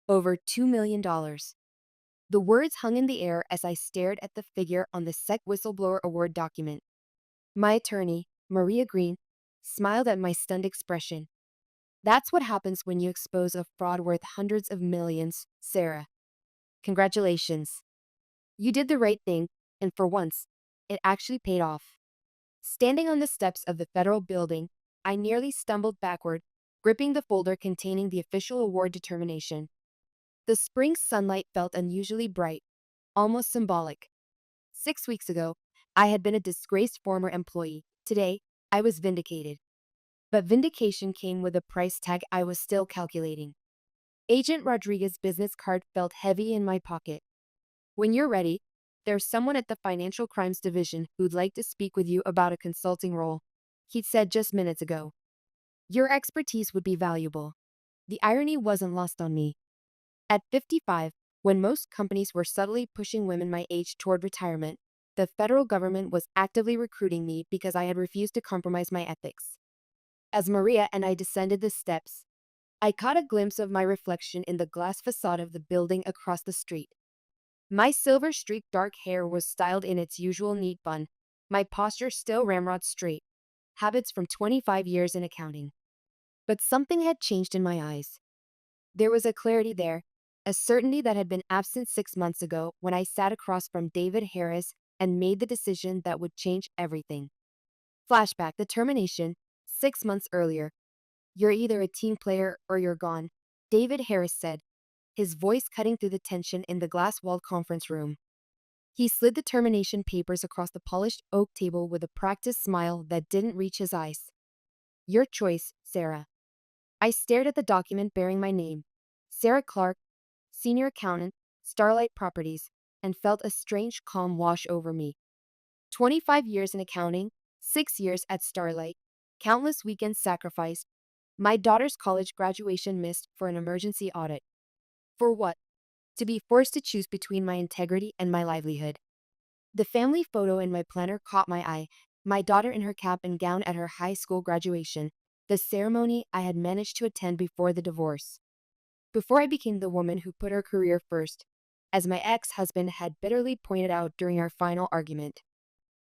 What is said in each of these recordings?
over $2 million. The words hung in the air as I stared at the figure on the SEC whistleblower award document. My attorney, Maria Green, smiled at my stunned expression. That's what happens when you expose a fraud worth hundreds of millions, Sarah. Congratulations. You did the right thing, and for once, it actually paid off. Standing on the steps of the federal building, I nearly stumbled backward, gripping the folder containing the official award determination. The spring sunlight felt unusually bright, almost symbolic. 6 weeks ago, I had been a disgraced former employee. Today, I was vindicated. But vindication came with a price tag I was still calculating. Agent Rodriguez's business card felt heavy in my pocket. When you're ready, there's someone at the Financial Crimes Division who'd like to speak with you about a consulting role, he'd said just minutes ago. Your expertise would be valuable. The irony wasn't lost on me. At 55, when most companies were subtly pushing women my age toward retirement, the federal government was actively recruiting me because I had refused to compromise my ethics. As Maria and I descended the steps, I caught a glimpse of my reflection in the glass facade of the building across the street. My silver-streaked dark hair was styled in its usual neat bun, my posture still ramrod straight, habits from 25 years in accounting. But something had changed in my eyes. There was a clarity there, a certainty that had been absent 6 months ago when I sat across from David Harris and made the decision that would change everything. Flashback, the termination, 6 months earlier. You're either a team player or you're gone, David Harris said, his voice cutting through the tension in the glass-walled conference room. He slid the termination papers across the polished oak table with a practiced smile that didn't reach his eyes. Your choice, Sarah. I stared at the document bearing my name, Sarah Clark, senior accountant, Starlight Properties, and felt a strange calm wash over me. 25 years in accounting, 6 years at Starlight, countless weekends sacrificed, my daughter's college graduation missed for an emergency audit. For what? To be forced to choose between my integrity and my livelihood. The family photo in my planner caught my eye, my daughter in her cap and gown at her high school graduation, the ceremony I had managed to attend before the divorce. Before I became the woman who put her career first, as my ex-husband had bitterly pointed out during our final argument.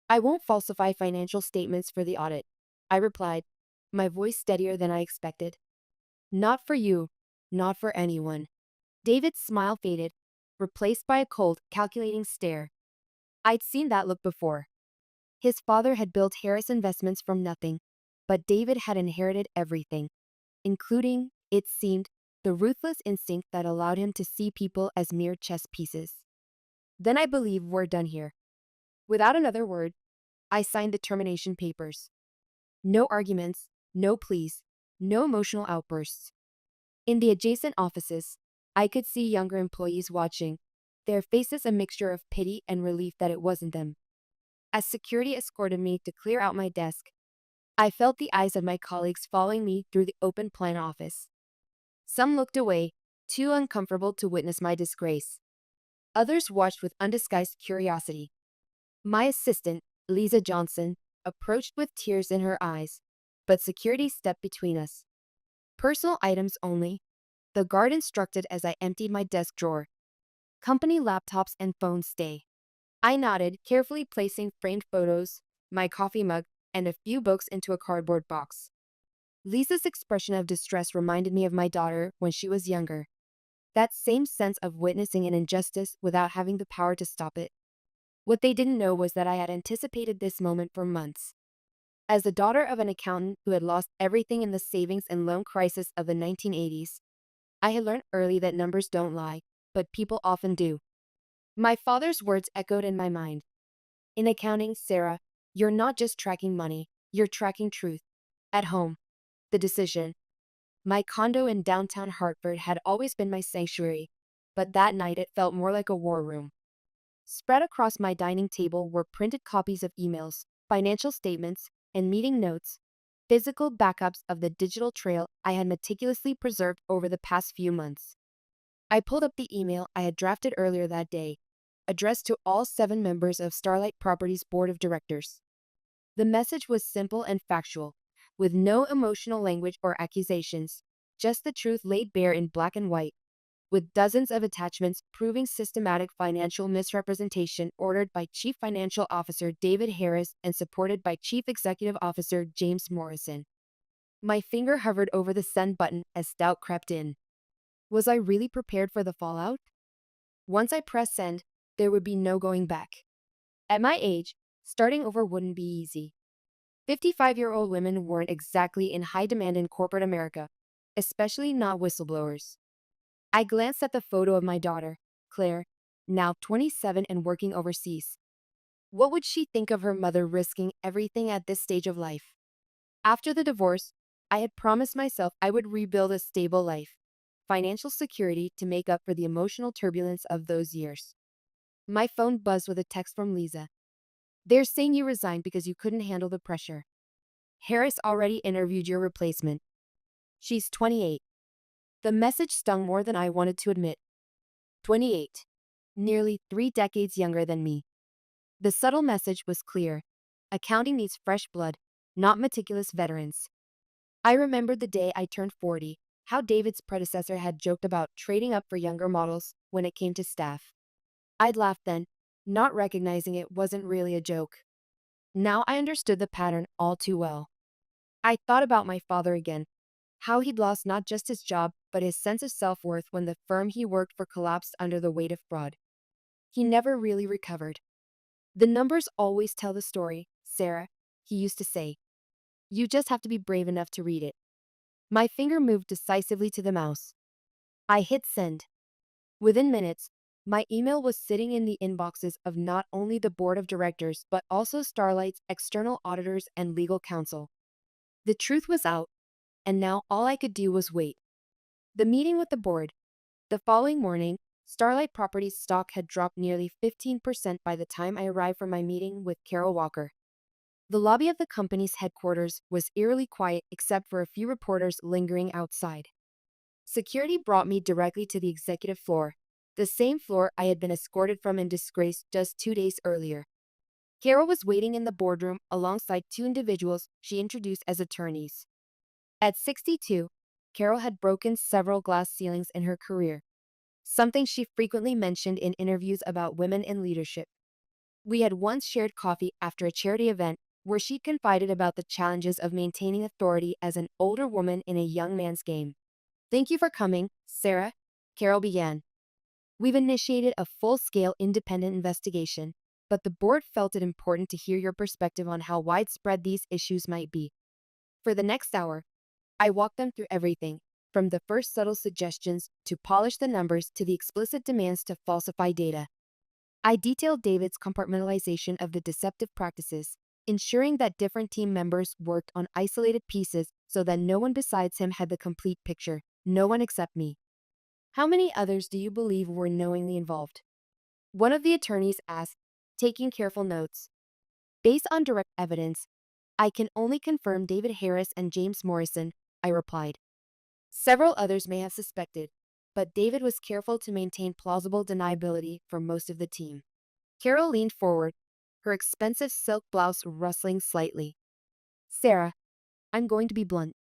I won't falsify financial statements for the audit, I replied, my voice steadier than I expected. Not for you, not for anyone. David's smile faded, replaced by a cold, calculating stare. I'd seen that look before. His father had built Harris Investments from nothing, but David had inherited everything, including, it seemed, the ruthless instinct that allowed him to see people as mere chess pieces. Then I believe we're done here. Without another word, I signed the termination papers. No arguments, no pleas, no emotional outbursts. In the adjacent offices, I could see younger employees watching, their faces a mixture of pity and relief that it wasn't them. As security escorted me to clear out my desk, I felt the eyes of my colleagues following me through the open plan office. Some looked away, too uncomfortable to witness my disgrace. Others watched with undisguised curiosity. My assistant, Lisa Johnson, approached with tears in her eyes, but security stepped between us. Personal items only, the guard instructed as I emptied my desk drawer. Company laptops and phones stay. I nodded, carefully placing framed photos, my coffee mug, and a few books into a cardboard box. Lisa's expression of distress reminded me of my daughter when she was younger. That same sense of witnessing an injustice without having the power to stop it. What they didn't know was that I had anticipated this moment for months. As the daughter of an accountant who had lost everything in the savings and loan crisis of the 1980s, I had learned early that numbers don't lie, but people often do. My father's words echoed in my mind. In accounting, Sarah, you're not just tracking money, you're tracking truth. At home, the decision. My condo in downtown Hartford had always been my sanctuary, but that night it felt more like a war room. Spread across my dining table were printed copies of emails, financial statements, and meeting notes, physical backups of the digital trail I had meticulously preserved over the past few months. I pulled up the email I had drafted earlier that day, addressed to all 7 members of Starlight Properties Board of Directors. The message was simple and factual, with no emotional language or accusations, just the truth laid bare in black and white. with dozens of attachments proving systematic financial misrepresentation ordered by Chief Financial Officer David Harris and supported by Chief Executive Officer James Morrison. My finger hovered over the send button as doubt crept in. Was I really prepared for the fallout? Once I pressed send, there would be no going back. At my age, starting over wouldn't be easy. 55-year-old women weren't exactly in high demand in corporate America, especially not whistleblowers. I glanced at the photo of my daughter, Claire, now 27 and working overseas. What would she think of her mother risking everything at this stage of life? After the divorce, I had promised myself I would rebuild a stable life, financial security to make up for the emotional turbulence of those years. My phone buzzed with a text from Lisa. They're saying you resigned because you couldn't handle the pressure. Harris already interviewed your replacement. She's 28. The message stung more than I wanted to admit. 28. Nearly 3 decades younger than me. The subtle message was clear. Accounting needs fresh blood, not meticulous veterans. I remembered the day I turned 40, how David's predecessor had joked about trading up for younger models when it came to staff. I'd laughed then, not recognizing it wasn't really a joke. Now I understood the pattern all too well. I thought about my father again, how he'd lost not just his job, but his sense of self-worth when the firm he worked for collapsed under the weight of fraud. He never really recovered. The numbers always tell the story, Sarah, he used to say. You just have to be brave enough to read it. My finger moved decisively to the mouse. I hit send. Within minutes, my email was sitting in the inboxes of not only the board of directors but also Starlight's external auditors and legal counsel. The truth was out, and now all I could do was wait. The meeting with the board. The following morning, Starlight Properties stock had dropped nearly 15% by the time I arrived for my meeting with Carol Walker. The lobby of the company's headquarters was eerily quiet except for a few reporters lingering outside. Security brought me directly to the executive floor, the same floor I had been escorted from in disgrace just 2 days earlier. Carol was waiting in the boardroom alongside 2 individuals she introduced as attorneys. At 62, Carol had broken several glass ceilings in her career, something she frequently mentioned in interviews about women in leadership. We had once shared coffee after a charity event where she confided about the challenges of maintaining authority as an older woman in a young man's game. Thank you for coming, Sarah, Carol began. We've initiated a full-scale independent investigation, but the board felt it important to hear your perspective on how widespread these issues might be. For the next hour, I walked them through everything, from the first subtle suggestions to polish the numbers to the explicit demands to falsify data. I detailed David's compartmentalization of the deceptive practices, ensuring that different team members worked on isolated pieces so that no one besides him had the complete picture, no one except me. How many others do you believe were knowingly involved? One of the attorneys asked, taking careful notes. Based on direct evidence, I can only confirm David Harris and James Morrison, I replied. Several others may have suspected, but David was careful to maintain plausible deniability for most of the team. Carol leaned forward, her expensive silk blouse rustling slightly. Sarah, I'm going to be blunt.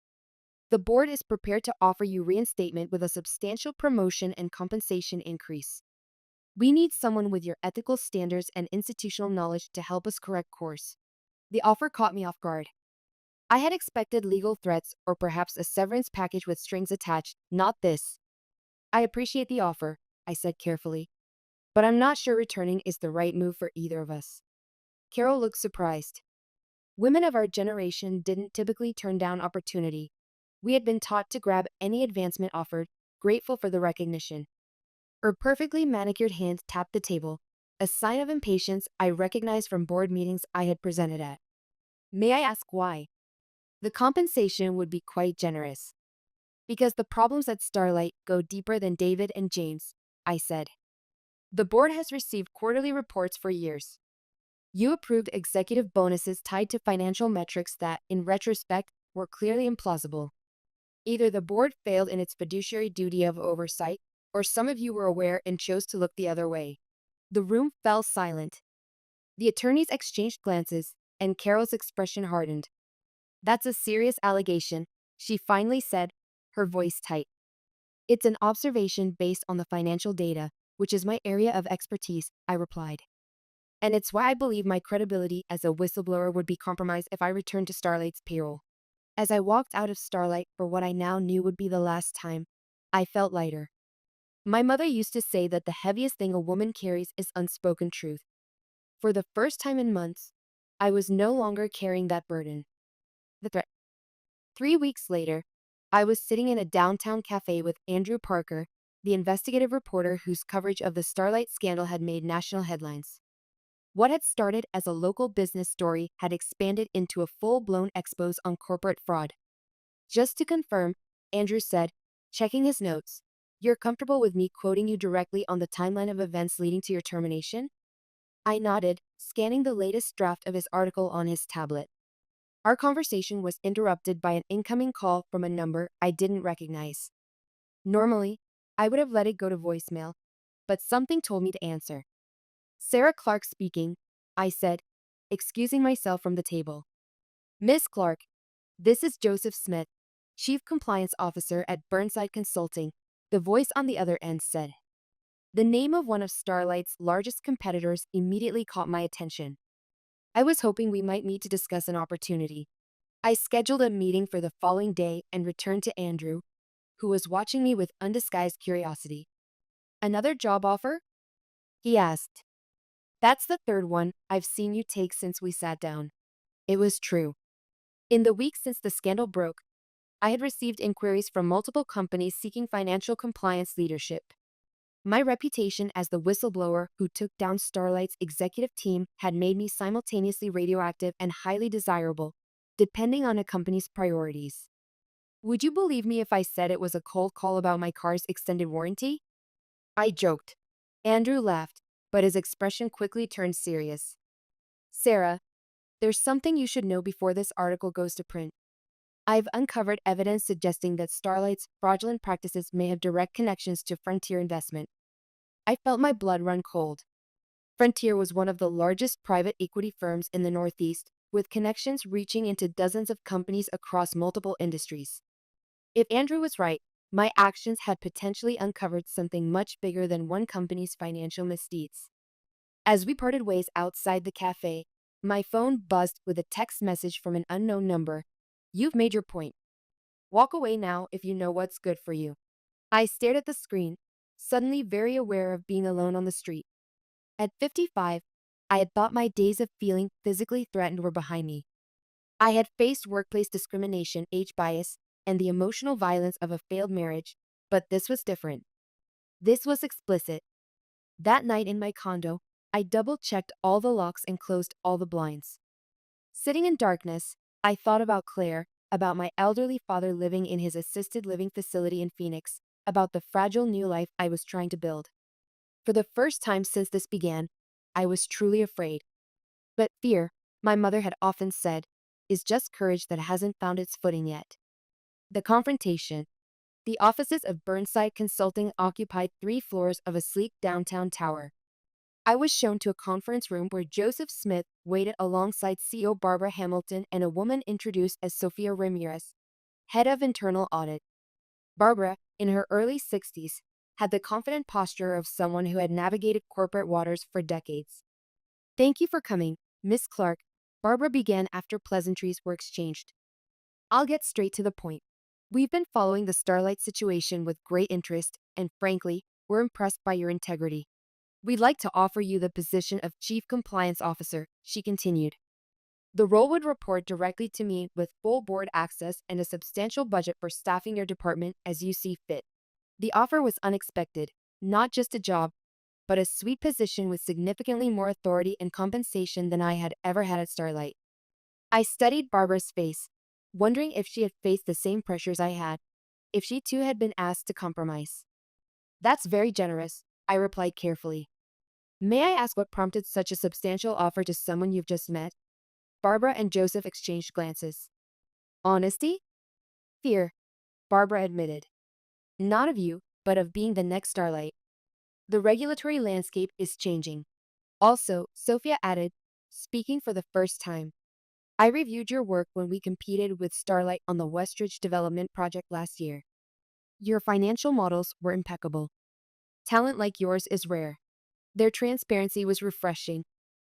The board is prepared to offer you reinstatement with a substantial promotion and compensation increase. We need someone with your ethical standards and institutional knowledge to help us correct course. The offer caught me off guard. I had expected legal threats or perhaps a severance package with strings attached, not this. I appreciate the offer, I said carefully, but I'm not sure returning is the right move for either of us. Carol looked surprised. Women of our generation didn't typically turn down opportunity. We had been taught to grab any advancement offered, grateful for the recognition. Her perfectly manicured hand tapped the table, a sign of impatience I recognized from board meetings I had presented at. May I ask why? The compensation would be quite generous. Because the problems at Starlight go deeper than David and James, I said. The board has received quarterly reports for years. You approved executive bonuses tied to financial metrics that, in retrospect, were clearly implausible. Either the board failed in its fiduciary duty of oversight, or some of you were aware and chose to look the other way. The room fell silent. The attorneys exchanged glances, and Carol's expression hardened. That's a serious allegation, she finally said, her voice tight. It's an observation based on the financial data, which is my area of expertise, I replied. And it's why I believe my credibility as a whistleblower would be compromised if I returned to Starlight's payroll. As I walked out of Starlight for what I now knew would be the last time, I felt lighter. My mother used to say that the heaviest thing a woman carries is unspoken truth. For the first time in months, I was no longer carrying that burden. The threat. 3 weeks later, I was sitting in a downtown cafe with Andrew Parker, the investigative reporter whose coverage of the Starlight scandal had made national headlines. What had started as a local business story had expanded into a full-blown expose on corporate fraud. Just to confirm, Andrew said, checking his notes, "You're comfortable with me quoting you directly on the timeline of events leading to your termination?" I nodded, scanning the latest draft of his article on his tablet. Our conversation was interrupted by an incoming call from a number I didn't recognize. Normally, I would have let it go to voicemail, but something told me to answer. "Sarah Clark speaking," I said, excusing myself from the table. "Miss Clark, this is Joseph Smith, Chief Compliance Officer at Burnside Consulting," the voice on the other end said. The name of one of Starlight's largest competitors immediately caught my attention. I was hoping we might meet to discuss an opportunity. I scheduled a meeting for the following day and returned to Andrew, who was watching me with undisguised curiosity. "Another job offer?" he asked. "That's the third one I've seen you take since we sat down." It was true. In the weeks since the scandal broke, I had received inquiries from multiple companies seeking financial compliance leadership. My reputation as the whistleblower who took down Starlight's executive team had made me simultaneously radioactive and highly desirable, depending on a company's priorities. Would you believe me if I said it was a cold call about my car's extended warranty? I joked. Andrew laughed, but his expression quickly turned serious. "Sarah, there's something you should know before this article goes to print. I've uncovered evidence suggesting that Starlight's fraudulent practices may have direct connections to Frontier Investment." I felt my blood run cold. Frontier was one of the largest private equity firms in the Northeast, with connections reaching into dozens of companies across multiple industries. If Andrew was right, my actions had potentially uncovered something much bigger than one company's financial misdeeds. As we parted ways outside the cafe, my phone buzzed with a text message from an unknown number. "You've made your point. Walk away now if you know what's good for you." I stared at the screen, suddenly very aware of being alone on the street. At 55, I had thought my days of feeling physically threatened were behind me. I had faced workplace discrimination, age bias, and the emotional violence of a failed marriage, but this was different. This was explicit. That night in my condo, I double-checked all the locks and closed all the blinds. Sitting in darkness, I thought about Claire, about my elderly father living in his assisted living facility in Phoenix, about the fragile new life I was trying to build. For the first time since this began, I was truly afraid. But fear, my mother had often said, is just courage that hasn't found its footing yet. The confrontation. The offices of Burnside Consulting occupied 3 floors of a sleek downtown tower. I was shown to a conference room where Joseph Smith waited alongside CEO Barbara Hamilton and a woman introduced as Sophia Ramirez, head of internal audit. Barbara, in her early 60s, had the confident posture of someone who had navigated corporate waters for decades. "Thank you for coming, Miss Clark," Barbara began after pleasantries were exchanged. "I'll get straight to the point. We've been following the Starlight situation with great interest, and frankly, we're impressed by your integrity. We'd like to offer you the position of Chief Compliance Officer," she continued. "The role would report directly to me with full board access and a substantial budget for staffing your department as you see fit." The offer was unexpected, not just a job, but a sweet position with significantly more authority and compensation than I had ever had at Starlight. I studied Barbara's face, wondering if she had faced the same pressures I had, if she too had been asked to compromise. "That's very generous," I replied carefully. "May I ask what prompted such a substantial offer to someone you've just met?" Barbara and Joseph exchanged glances. "Honesty?" "Fear," Barbara admitted. "Not of you, but of being the next Starlight. The regulatory landscape is changing." "Also," Sophia added, speaking for the first time, "I reviewed your work when we competed with Starlight on the Westridge Development Project last year. Your financial models were impeccable. Talent like yours is rare. Their transparency was refreshing,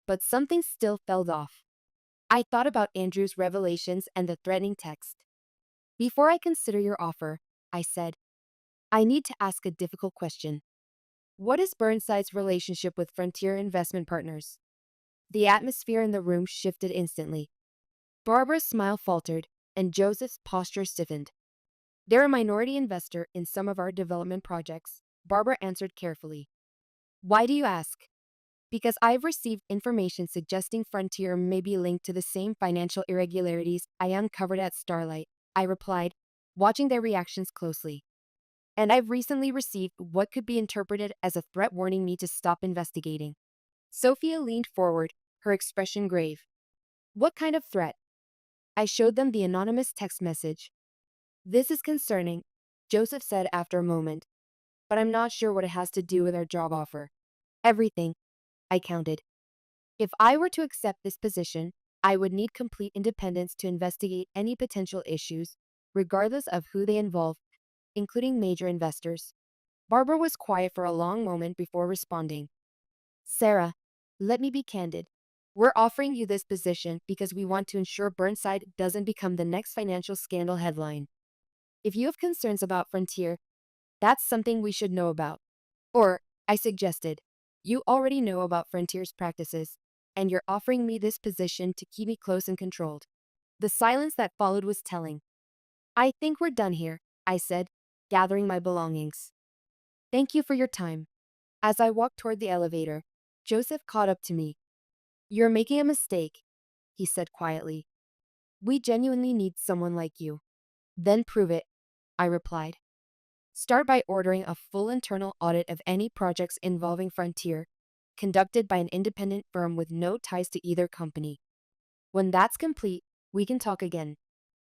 but something still felt off. I thought about Andrew's revelations and the threatening text. Before I consider your offer, I said, I need to ask a difficult question. What is Burnside's relationship with Frontier Investment Partners? The atmosphere in the room shifted instantly. Barbara's smile faltered, and Joseph's posture stiffened. They're a minority investor in some of our development projects, Barbara answered carefully. Why do you ask? Because I've received information suggesting Frontier may be linked to the same financial irregularities I uncovered at Starlight, I replied, watching their reactions closely. And I've recently received what could be interpreted as a threat warning me to stop investigating. Sophia leaned forward, her expression grave. What kind of threat? I showed them the anonymous text message. This is concerning, Joseph said after a moment, but I'm not sure what it has to do with our job offer. Everything, I counted. If I were to accept this position, I would need complete independence to investigate any potential issues, regardless of who they involve, including major investors. Barbara was quiet for a long moment before responding. Sarah, let me be candid. We're offering you this position because we want to ensure Burnside doesn't become the next financial scandal headline. If you have concerns about Frontier, that's something we should know about. Or, I suggested, you already know about Frontier's practices, and you're offering me this position to keep me close and controlled. The silence that followed was telling. I think we're done here, I said, gathering my belongings. Thank you for your time. As I walked toward the elevator, Joseph caught up to me. You're making a mistake, he said quietly. We genuinely need someone like you. Then prove it, I replied. Start by ordering a full internal audit of any projects involving Frontier, conducted by an independent firm with no ties to either company. When that's complete, we can talk again.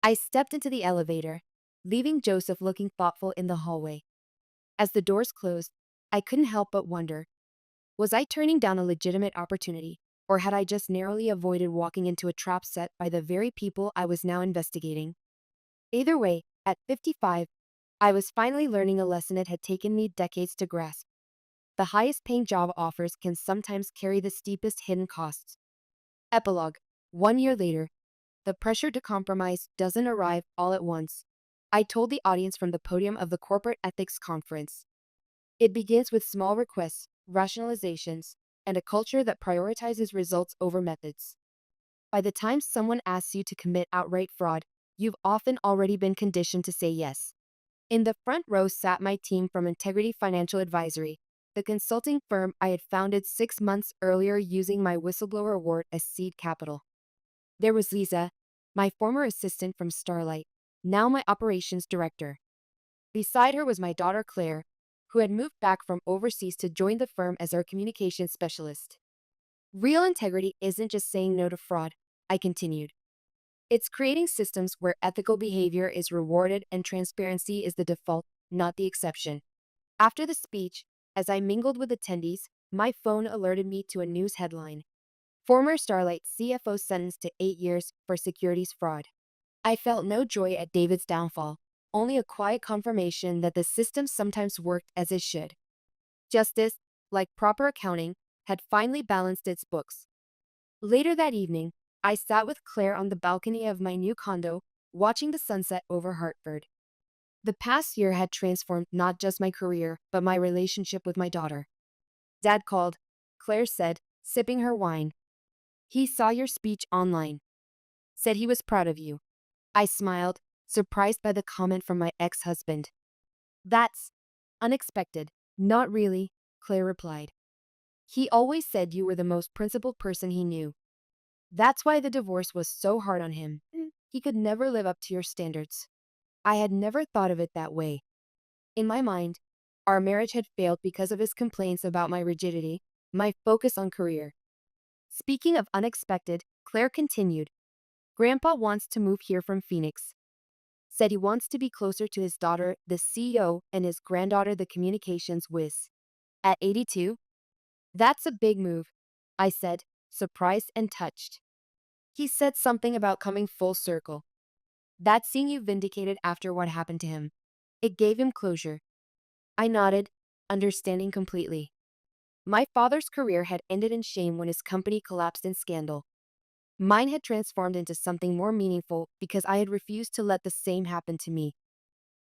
I stepped into the elevator, leaving Joseph looking thoughtful in the hallway. As the doors closed, I couldn't help but wonder, was I turning down a legitimate opportunity, or had I just narrowly avoided walking into a trap set by the very people I was now investigating? Either way, at 55, I was finally learning a lesson it had taken me decades to grasp. The highest paying job offers can sometimes carry the steepest hidden costs. Epilogue. 1 year later, the pressure to compromise doesn't arrive all at once. I told the audience from the podium of the corporate ethics conference. It begins with small requests, rationalizations, and a culture that prioritizes results over methods. By the time someone asks you to commit outright fraud, you've often already been conditioned to say yes. In the front row sat my team from Integrity Financial Advisory, the consulting firm I had founded 6 months earlier using my whistleblower award as seed capital. There was Lisa, my former assistant from Starlight, now my operations director. Beside her was my daughter Claire, who had moved back from overseas to join the firm as our communications specialist. Real integrity isn't just saying no to fraud, I continued. It's creating systems where ethical behavior is rewarded and transparency is the default, not the exception. After the speech, as I mingled with attendees, my phone alerted me to a news headline. Former Starlight CFO sentenced to 8 years for securities fraud. I felt no joy at David's downfall, only a quiet confirmation that the system sometimes worked as it should. Justice, like proper accounting, had finally balanced its books. Later that evening, I sat with Claire on the balcony of my new condo, watching the sunset over Hartford. The past year had transformed not just my career, but my relationship with my daughter. Dad called, Claire said, sipping her wine. He saw your speech online. Said he was proud of you. I smiled, surprised by the comment from my ex-husband. That's unexpected. Not really, Claire replied. He always said you were the most principled person he knew. That's why the divorce was so hard on him. He could never live up to your standards. I had never thought of it that way. In my mind, our marriage had failed because of his complaints about my rigidity, my focus on career. Speaking of unexpected, Claire continued. Grandpa wants to move here from Phoenix. Said he wants to be closer to his daughter, the CEO, and his granddaughter, the communications whiz. At 82? That's a big move, I said, surprised and touched. He said something about coming full circle. That's seeing you vindicated after what happened to him. It gave him closure. I nodded, understanding completely. My father's career had ended in shame when his company collapsed in scandal. Mine had transformed into something more meaningful because I had refused to let the same happen to me.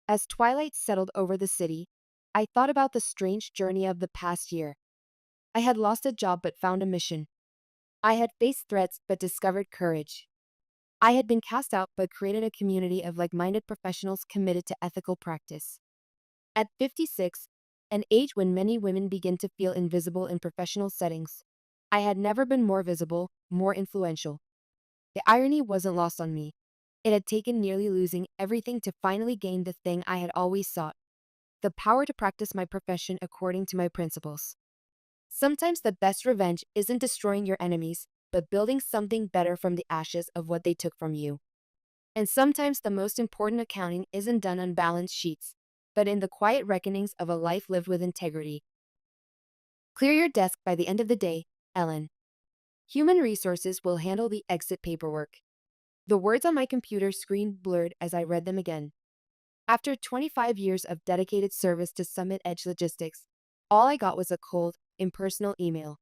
As twilight settled over the city, I thought about the strange journey of the past year. I had lost a job but found a mission. I had faced threats but discovered courage. I had been cast out but created a community of like-minded professionals committed to ethical practice. At 56, an age when many women begin to feel invisible in professional settings, I had never been more visible, more influential. The irony wasn't lost on me. It had taken nearly losing everything to finally gain the thing I had always sought: the power to practice my profession according to my principles. Sometimes the best revenge isn't destroying your enemies, but building something better from the ashes of what they took from you. And sometimes the most important accounting isn't done on balance sheets, but in the quiet reckonings of a life lived with integrity. Clear your desk by the end of the day, Ellen. Human resources will handle the exit paperwork. The words on my computer screen blurred as I read them again. After 25 years of dedicated service to Summit Edge Logistics, all I got was a cold, impersonal email.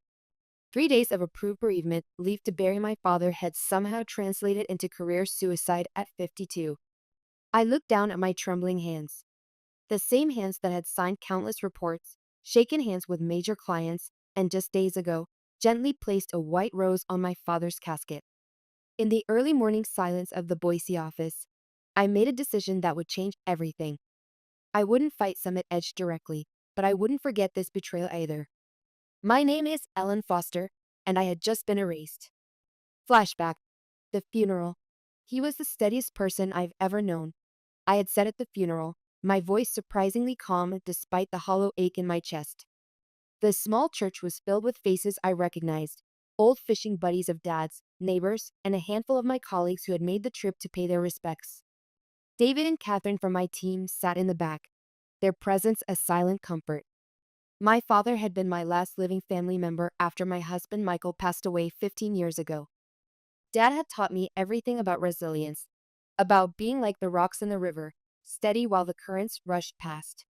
3 days of approved bereavement, leave to bury my father had somehow translated into career suicide at 52. I looked down at my trembling hands. The same hands that had signed countless reports, shaken hands with major clients, and just days ago, gently placed a white rose on my father's casket. In the early morning silence of the Boise office, I made a decision that would change everything. I wouldn't fight Summit Edge directly, but I wouldn't forget this betrayal either. My name is Ellen Foster, and I had just been erased. Flashback. The funeral. He was the steadiest person I've ever known. I had said at the funeral, my voice surprisingly calm despite the hollow ache in my chest. The small church was filled with faces I recognized: old fishing buddies of Dad's, neighbors, and a handful of my colleagues who had made the trip to pay their respects. David and Catherine from my team sat in the back, their presence a silent comfort. My father had been my last living family member after my husband Michael passed away 15 years ago. Dad had taught me everything about resilience, about being like the rocks in the river, steady while the currents rushed past.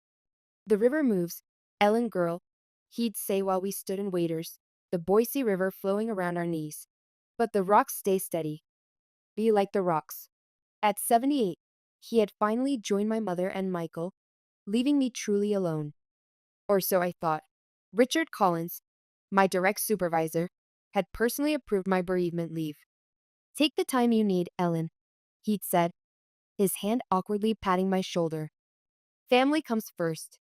The river moves, Ellen girl, he'd say while we stood in waders, the Boise River flowing around our knees. But the rocks stay steady. Be like the rocks. At 78, he had finally joined my mother and Michael, leaving me truly alone. Or so I thought. Richard Collins, my direct supervisor, had personally approved my bereavement leave. Take the time you need, Ellen, he'd said, his hand awkwardly patting my shoulder. Family comes first.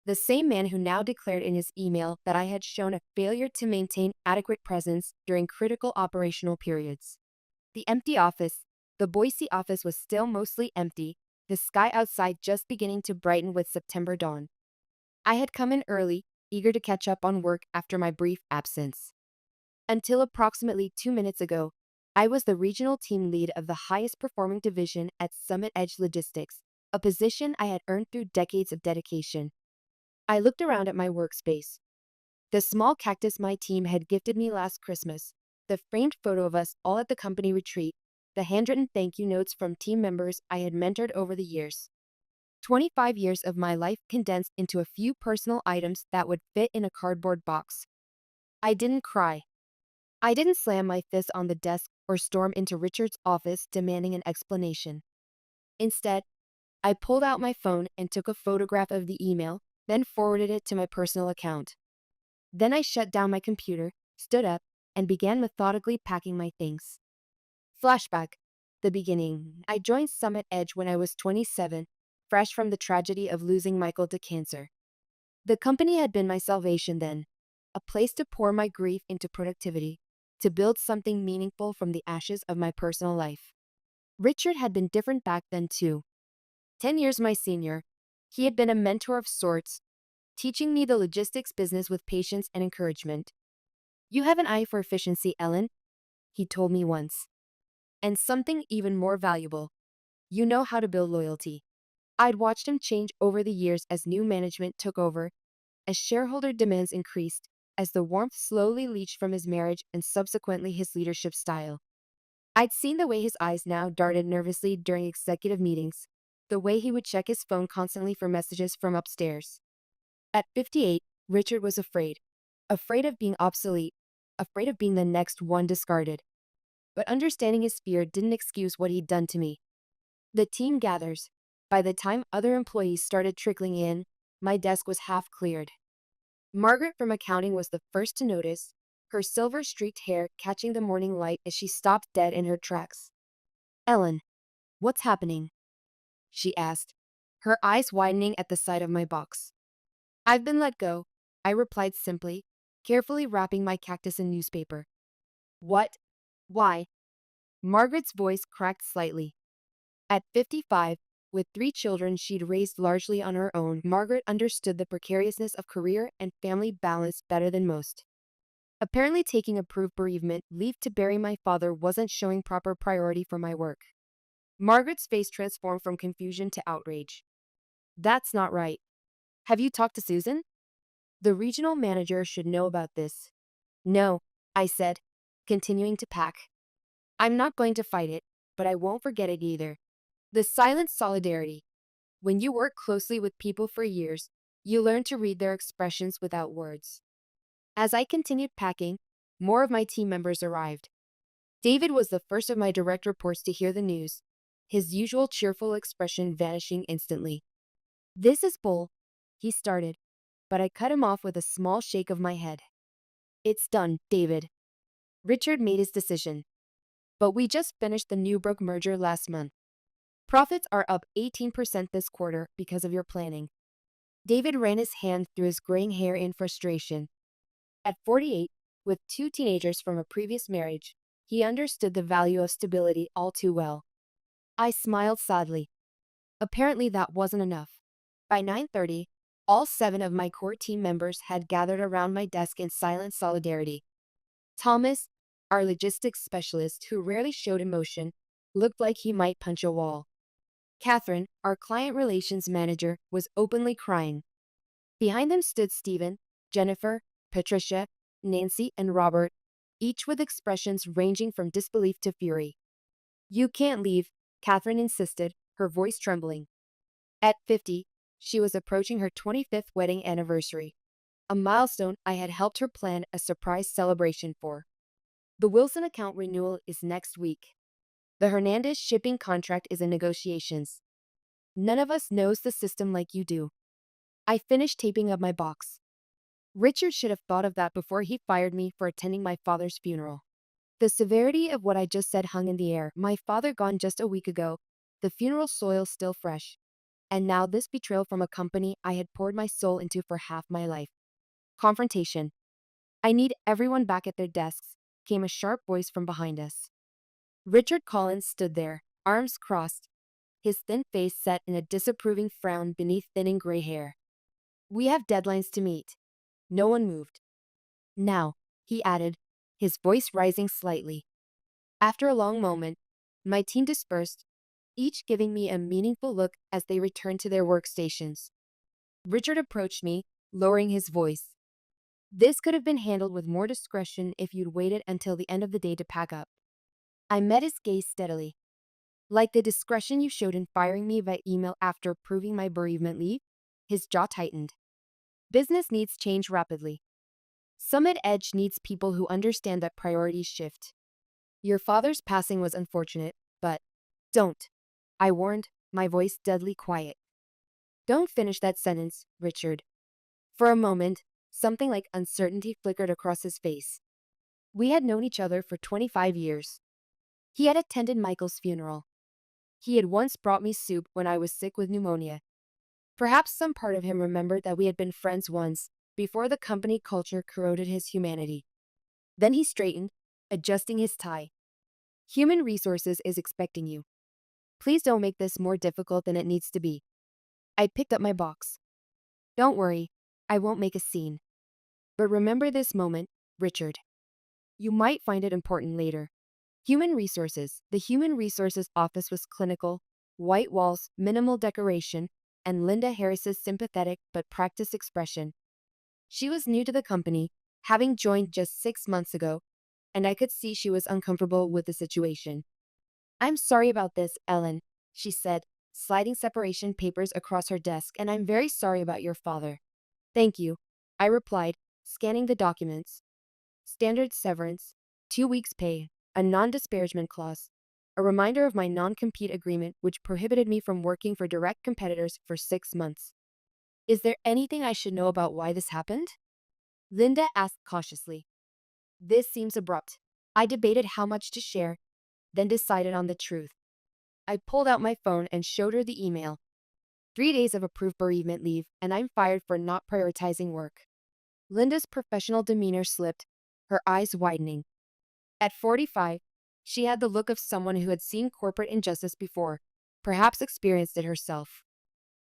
The same man who now declared in his email that I had shown a failure to maintain adequate presence during critical operational periods. The empty office. The Boise office was still mostly empty, the sky outside just beginning to brighten with September dawn. I had come in early, eager to catch up on work after my brief absence. Until approximately 2 minutes ago, I was the regional team lead of the highest performing division at Summit Edge Logistics, a position I had earned through decades of dedication. I looked around at my workspace. The small cactus my team had gifted me last Christmas, the framed photo of us all at the company retreat, the handwritten thank you notes from team members I had mentored over the years. 25 years of my life condensed into a few personal items that would fit in a cardboard box. I didn't cry. I didn't slam my fist on the desk or storm into Richard's office demanding an explanation. Instead, I pulled out my phone and took a photograph of the email, then forwarded it to my personal account. Then I shut down my computer, stood up, and began methodically packing my things. Flashback. The beginning. I joined Summit Edge when I was 27, fresh from the tragedy of losing Michael to cancer. The company had been my salvation then, a place to pour my grief into productivity, to build something meaningful from the ashes of my personal life. Richard had been different back then too. 10 years my senior, he had been a mentor of sorts, teaching me the logistics business with patience and encouragement. You have an eye for efficiency, Ellen, he told me once. And something even more valuable, you know how to build loyalty. I'd watched him change over the years as new management took over, as shareholder demands increased, as the warmth slowly leached from his marriage and subsequently his leadership style. I'd seen the way his eyes now darted nervously during executive meetings, the way he would check his phone constantly for messages from upstairs. At 58, Richard was afraid. Afraid of being obsolete. Afraid of being the next one discarded. But understanding his fear didn't excuse what he'd done to me. The team gathers. By the time other employees started trickling in, my desk was half cleared. Margaret from accounting was the first to notice, her silver-streaked hair catching the morning light as she stopped dead in her tracks. "Ellen, what's happening?" she asked, her eyes widening at the sight of my box. "I've been let go," I replied simply, carefully wrapping my cactus in newspaper. "What? Why?" Margaret's voice cracked slightly. At 55, with 3 children she'd raised largely on her own, Margaret understood the precariousness of career and family balance better than most. Apparently taking approved bereavement leave to bury my father wasn't showing proper priority for my work. Margaret's face transformed from confusion to outrage. "That's not right. Have you talked to Susan? The regional manager should know about this." "No," I said, continuing to pack. "I'm not going to fight it, but I won't forget it either." The silent solidarity. When you work closely with people for years, you learn to read their expressions without words. As I continued packing, more of my team members arrived. David was the first of my direct reports to hear the news, his usual cheerful expression vanishing instantly. "This is bull," he started, but I cut him off with a small shake of my head. "It's done, David." Richard made his decision. "But we just finished the Newbrook merger last month. Profits are up 18% this quarter because of your planning." David ran his hand through his graying hair in frustration. At 48, with 2 teenagers from a previous marriage, he understood the value of stability all too well. I smiled sadly. Apparently that wasn't enough. By 9:30, all 7 of my core team members had gathered around my desk in silent solidarity. Thomas, our logistics specialist who rarely showed emotion, looked like he might punch a wall. Catherine, our client relations manager, was openly crying. Behind them stood Stephen, Jennifer, Patricia, Nancy, and Robert, each with expressions ranging from disbelief to fury. "You can't leave," Catherine insisted, her voice trembling. At 50, she was approaching her 25th wedding anniversary, a milestone I had helped her plan a surprise celebration for. The Wilson account renewal is next week. The Hernandez shipping contract is in negotiations. None of us knows the system like you do. I finished taping up my box. Richard should have thought of that before he fired me for attending my father's funeral. The severity of what I just said hung in the air. My father gone just a week ago, the funeral soil still fresh. And now this betrayal from a company I had poured my soul into for half my life. Confrontation. "I need everyone back at their desks," came a sharp voice from behind us. Richard Collins stood there, arms crossed, his thin face set in a disapproving frown beneath thinning gray hair. "We have deadlines to meet." No one moved. "Now," he added, his voice rising slightly. After a long moment, my team dispersed, each giving me a meaningful look as they returned to their workstations. Richard approached me, lowering his voice. "This could have been handled with more discretion if you'd waited until the end of the day to pack up." I met his gaze steadily. "Like the discretion you showed in firing me via email after approving my bereavement leave?" His jaw tightened. "Business needs change rapidly. Summit Edge needs people who understand that priorities shift. Your father's passing was unfortunate, but don't," I warned, my voice deadly quiet. "Don't finish that sentence, Richard." For a moment, something like uncertainty flickered across his face. We had known each other for 25 years. He had attended Michael's funeral. He had once brought me soup when I was sick with pneumonia. Perhaps some part of him remembered that we had been friends once, before the company culture corroded his humanity. Then he straightened, adjusting his tie. "Human Resources is expecting you. Please don't make this more difficult than it needs to be." I picked up my box. "Don't worry, I won't make a scene. But remember this moment, Richard. You might find it important later." Human Resources. The Human Resources office was clinical, white walls, minimal decoration, and Linda Harris's sympathetic but practiced expression. She was new to the company, having joined just 6 months ago, and I could see she was uncomfortable with the situation. "I'm sorry about this, Ellen," she said, sliding separation papers across her desk, and I'm very sorry about your father. Thank you, I replied, scanning the documents. Standard severance, 2 weeks' pay, a non-disparagement clause, a reminder of my non-compete agreement which prohibited me from working for direct competitors for 6 months. Is there anything I should know about why this happened? Linda asked cautiously. This seems abrupt. I debated how much to share, then decided on the truth. I pulled out my phone and showed her the email. 3 days of approved bereavement leave, and I'm fired for not prioritizing work. Linda's professional demeanor slipped, her eyes widening. At 45, she had the look of someone who had seen corporate injustice before, perhaps experienced it herself.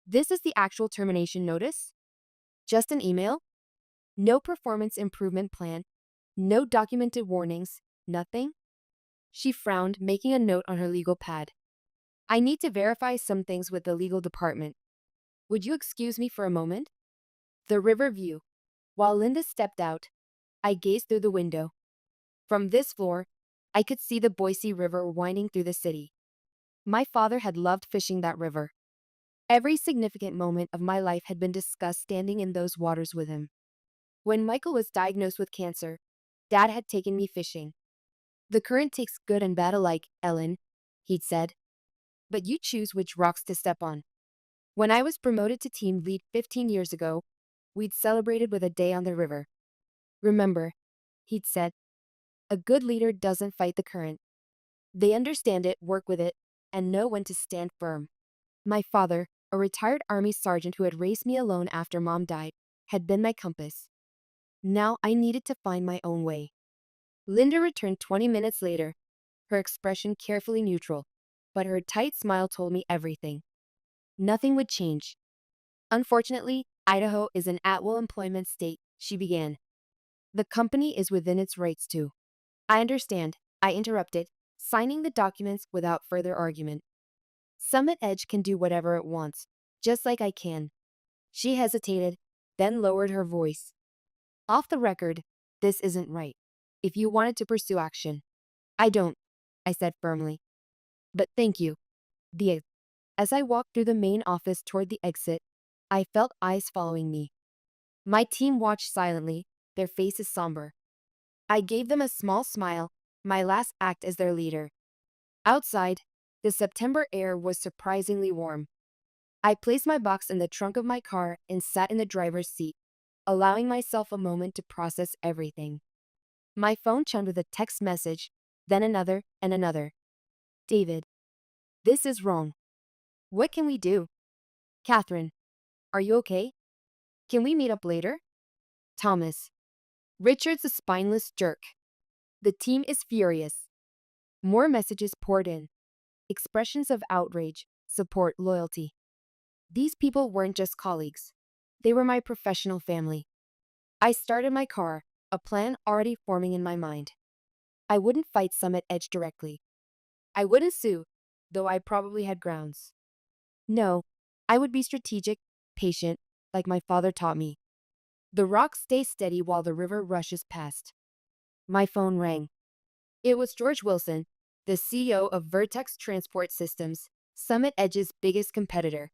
This is the actual termination notice? Just an email? No performance improvement plan? No documented warnings? Nothing? She frowned, making a note on her legal pad. I need to verify some things with the legal department. Would you excuse me for a moment? The river view. While Linda stepped out, I gazed through the window. From this floor, I could see the Boise River winding through the city. My father had loved fishing that river. Every significant moment of my life had been discussed standing in those waters with him. When Michael was diagnosed with cancer, Dad had taken me fishing. The current takes good and bad alike, Ellen, he'd said. But you choose which rocks to step on. When I was promoted to team lead 15 years ago, we'd celebrated with a day on the river. Remember, he'd said, a good leader doesn't fight the current. They understand it, work with it, and know when to stand firm. My father, a retired Army sergeant who had raised me alone after Mom died, had been my compass. Now I needed to find my own way. Linda returned 20 minutes later, her expression carefully neutral, but her tight smile told me everything. Nothing would change. Unfortunately, Idaho is an at-will employment state, she began. The company is within its rights to. I understand, I interrupted, signing the documents without further argument. Summit Edge can do whatever it wants, just like I can. She hesitated, then lowered her voice. Off the record, this isn't right. If you wanted to pursue action. I don't, I said firmly. But thank you. As I walked through the main office toward the exit, I felt eyes following me. My team watched silently, their faces somber. I gave them a small smile, my last act as their leader. Outside, the September air was surprisingly warm. I placed my box in the trunk of my car and sat in the driver's seat, allowing myself a moment to process everything. My phone chimed with a text message, then another and another. David, this is wrong. What can we do? Catherine, are you okay? Can we meet up later? Thomas, Richard's a spineless jerk. The team is furious. More messages poured in. Expressions of outrage, support, loyalty. These people weren't just colleagues. They were my professional family. I started my car, a plan already forming in my mind. I wouldn't fight Summit Edge directly. I wouldn't sue, though I probably had grounds. No, I would be strategic, patient, like my father taught me. The rocks stay steady while the river rushes past. My phone rang. It was George Wilson, the CEO of Vertex Transport Systems, Summit Edge's biggest competitor.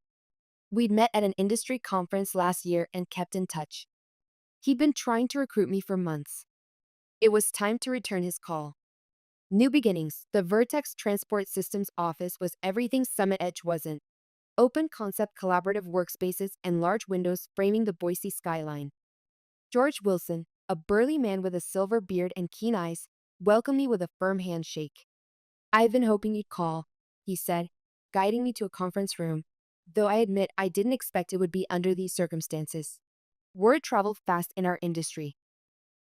We'd met at an industry conference last year and kept in touch. He'd been trying to recruit me for months. It was time to return his call. New beginnings. The Vertex Transport Systems office was everything Summit Edge wasn't. Open concept collaborative workspaces and large windows framing the Boise skyline. George Wilson, a burly man with a silver beard and keen eyes, welcomed me with a firm handshake. I've been hoping you'd call, he said, guiding me to a conference room, though I admit I didn't expect it would be under these circumstances. Word traveled fast in our industry.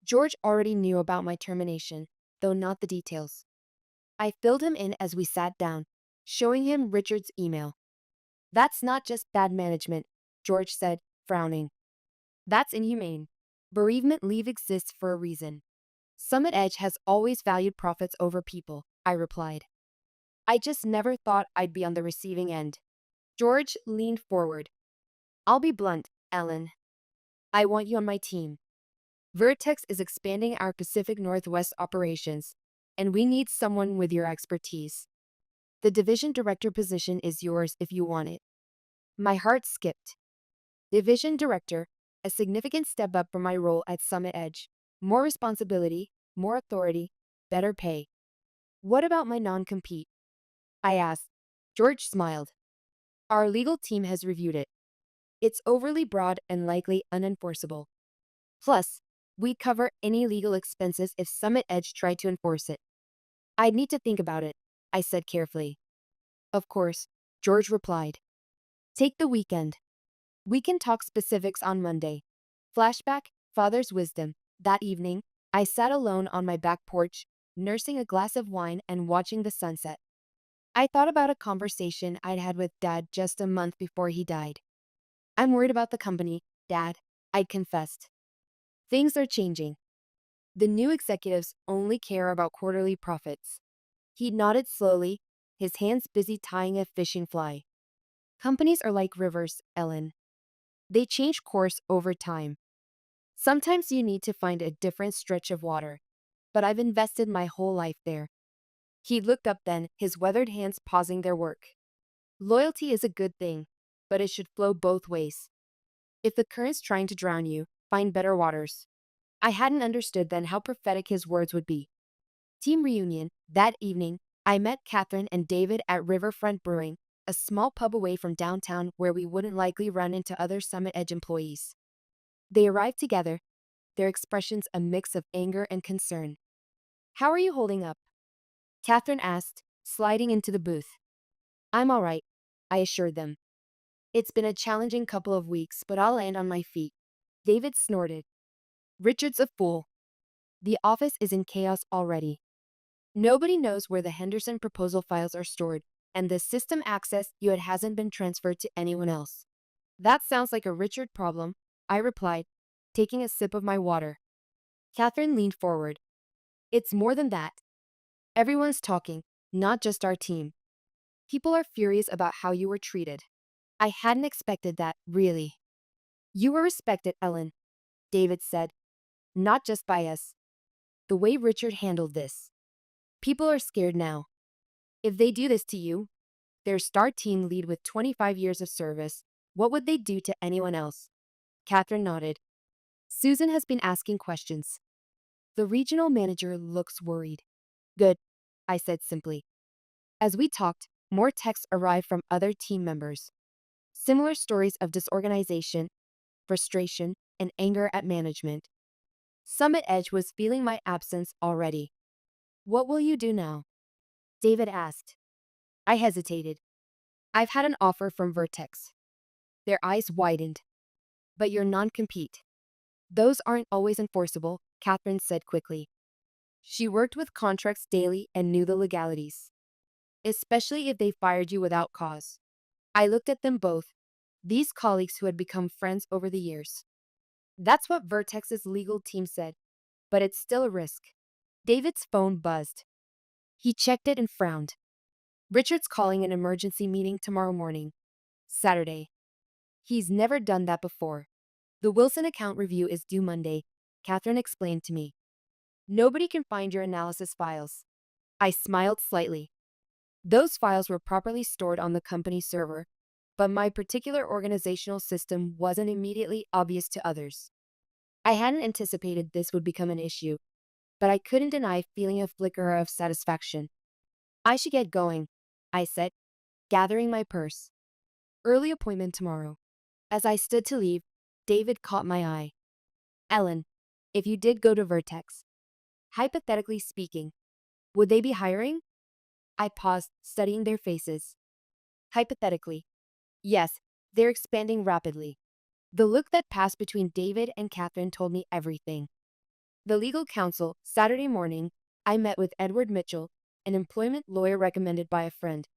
George already knew about my termination, though not the details. I filled him in as we sat down, showing him Richard's email. That's not just bad management, George said, frowning. That's inhumane. Bereavement leave exists for a reason. Summit Edge has always valued profits over people, I replied. I just never thought I'd be on the receiving end. George leaned forward. I'll be blunt, Ellen. I want you on my team. Vertex is expanding our Pacific Northwest operations, and we need someone with your expertise. The division director position is yours if you want it. My heart skipped. Division director, a significant step up from my role at Summit Edge. More responsibility, more authority, better pay. What about my non-compete? I asked. George smiled. Our legal team has reviewed it. It's overly broad and likely unenforceable. Plus, we'd cover any legal expenses if Summit Edge tried to enforce it. I'd need to think about it, I said carefully. Of course, George replied. Take the weekend. We can talk specifics on Monday. Flashback, father's wisdom. That evening, I sat alone on my back porch, nursing a glass of wine and watching the sunset. I thought about a conversation I'd had with Dad just a month before he died. I'm worried about the company, Dad, I'd confessed. Things are changing. The new executives only care about quarterly profits. He nodded slowly, his hands busy tying a fishing fly. Companies are like rivers, Ellen. They change course over time. Sometimes you need to find a different stretch of water, but I've invested my whole life there. He looked up then, his weathered hands pausing their work. Loyalty is a good thing, but it should flow both ways. If the current's trying to drown you, find better waters. I hadn't understood then how prophetic his words would be. Team reunion. That evening, I met Catherine and David at Riverfront Brewing, a small pub away from downtown where we wouldn't likely run into other Summit Edge employees. They arrived together, their expressions a mix of anger and concern. How are you holding up? Catherine asked, sliding into the booth. I'm all right, I assured them. It's been a challenging couple of weeks, but I'll land on my feet. David snorted. Richard's a fool. The office is in chaos already. Nobody knows where the Henderson proposal files are stored, and the system access you had hasn't been transferred to anyone else. That sounds like a Richard problem, I replied, taking a sip of my water. Catherine leaned forward. It's more than that. Everyone's talking, not just our team. People are furious about how you were treated. I hadn't expected that, really. You were respected, Ellen, David said. Not just by us. The way Richard handled this. People are scared now. If they do this to you, their star team lead with 25 years of service, what would they do to anyone else? Catherine nodded. Susan has been asking questions. The regional manager looks worried. Good, I said simply. As we talked, more texts arrived from other team members. Similar stories of disorganization, frustration, and anger at management. Summit Edge was feeling my absence already. What will you do now? David asked. I hesitated. I've had an offer from Vertex. Their eyes widened. But your non-compete. Those aren't always enforceable, Catherine said quickly. She worked with contracts daily and knew the legalities. Especially if they fired you without cause. I looked at them both, these colleagues who had become friends over the years. That's what Vertex's legal team said, but it's still a risk. David's phone buzzed. He checked it and frowned. Richard's calling an emergency meeting tomorrow morning. Saturday. He's never done that before. The Wilson account review is due Monday, Catherine explained to me. Nobody can find your analysis files. I smiled slightly. Those files were properly stored on the company server, but my particular organizational system wasn't immediately obvious to others. I hadn't anticipated this would become an issue, but I couldn't deny feeling a flicker of satisfaction. I should get going, I said, gathering my purse. Early appointment tomorrow. As I stood to leave, David caught my eye. Ellen, if you did go to Vertex, hypothetically speaking, would they be hiring? I paused, studying their faces. Hypothetically, yes, they're expanding rapidly. The look that passed between David and Catherine told me everything. The legal counsel, Saturday morning, I met with Edward Mitchell, an employment lawyer recommended by a friend.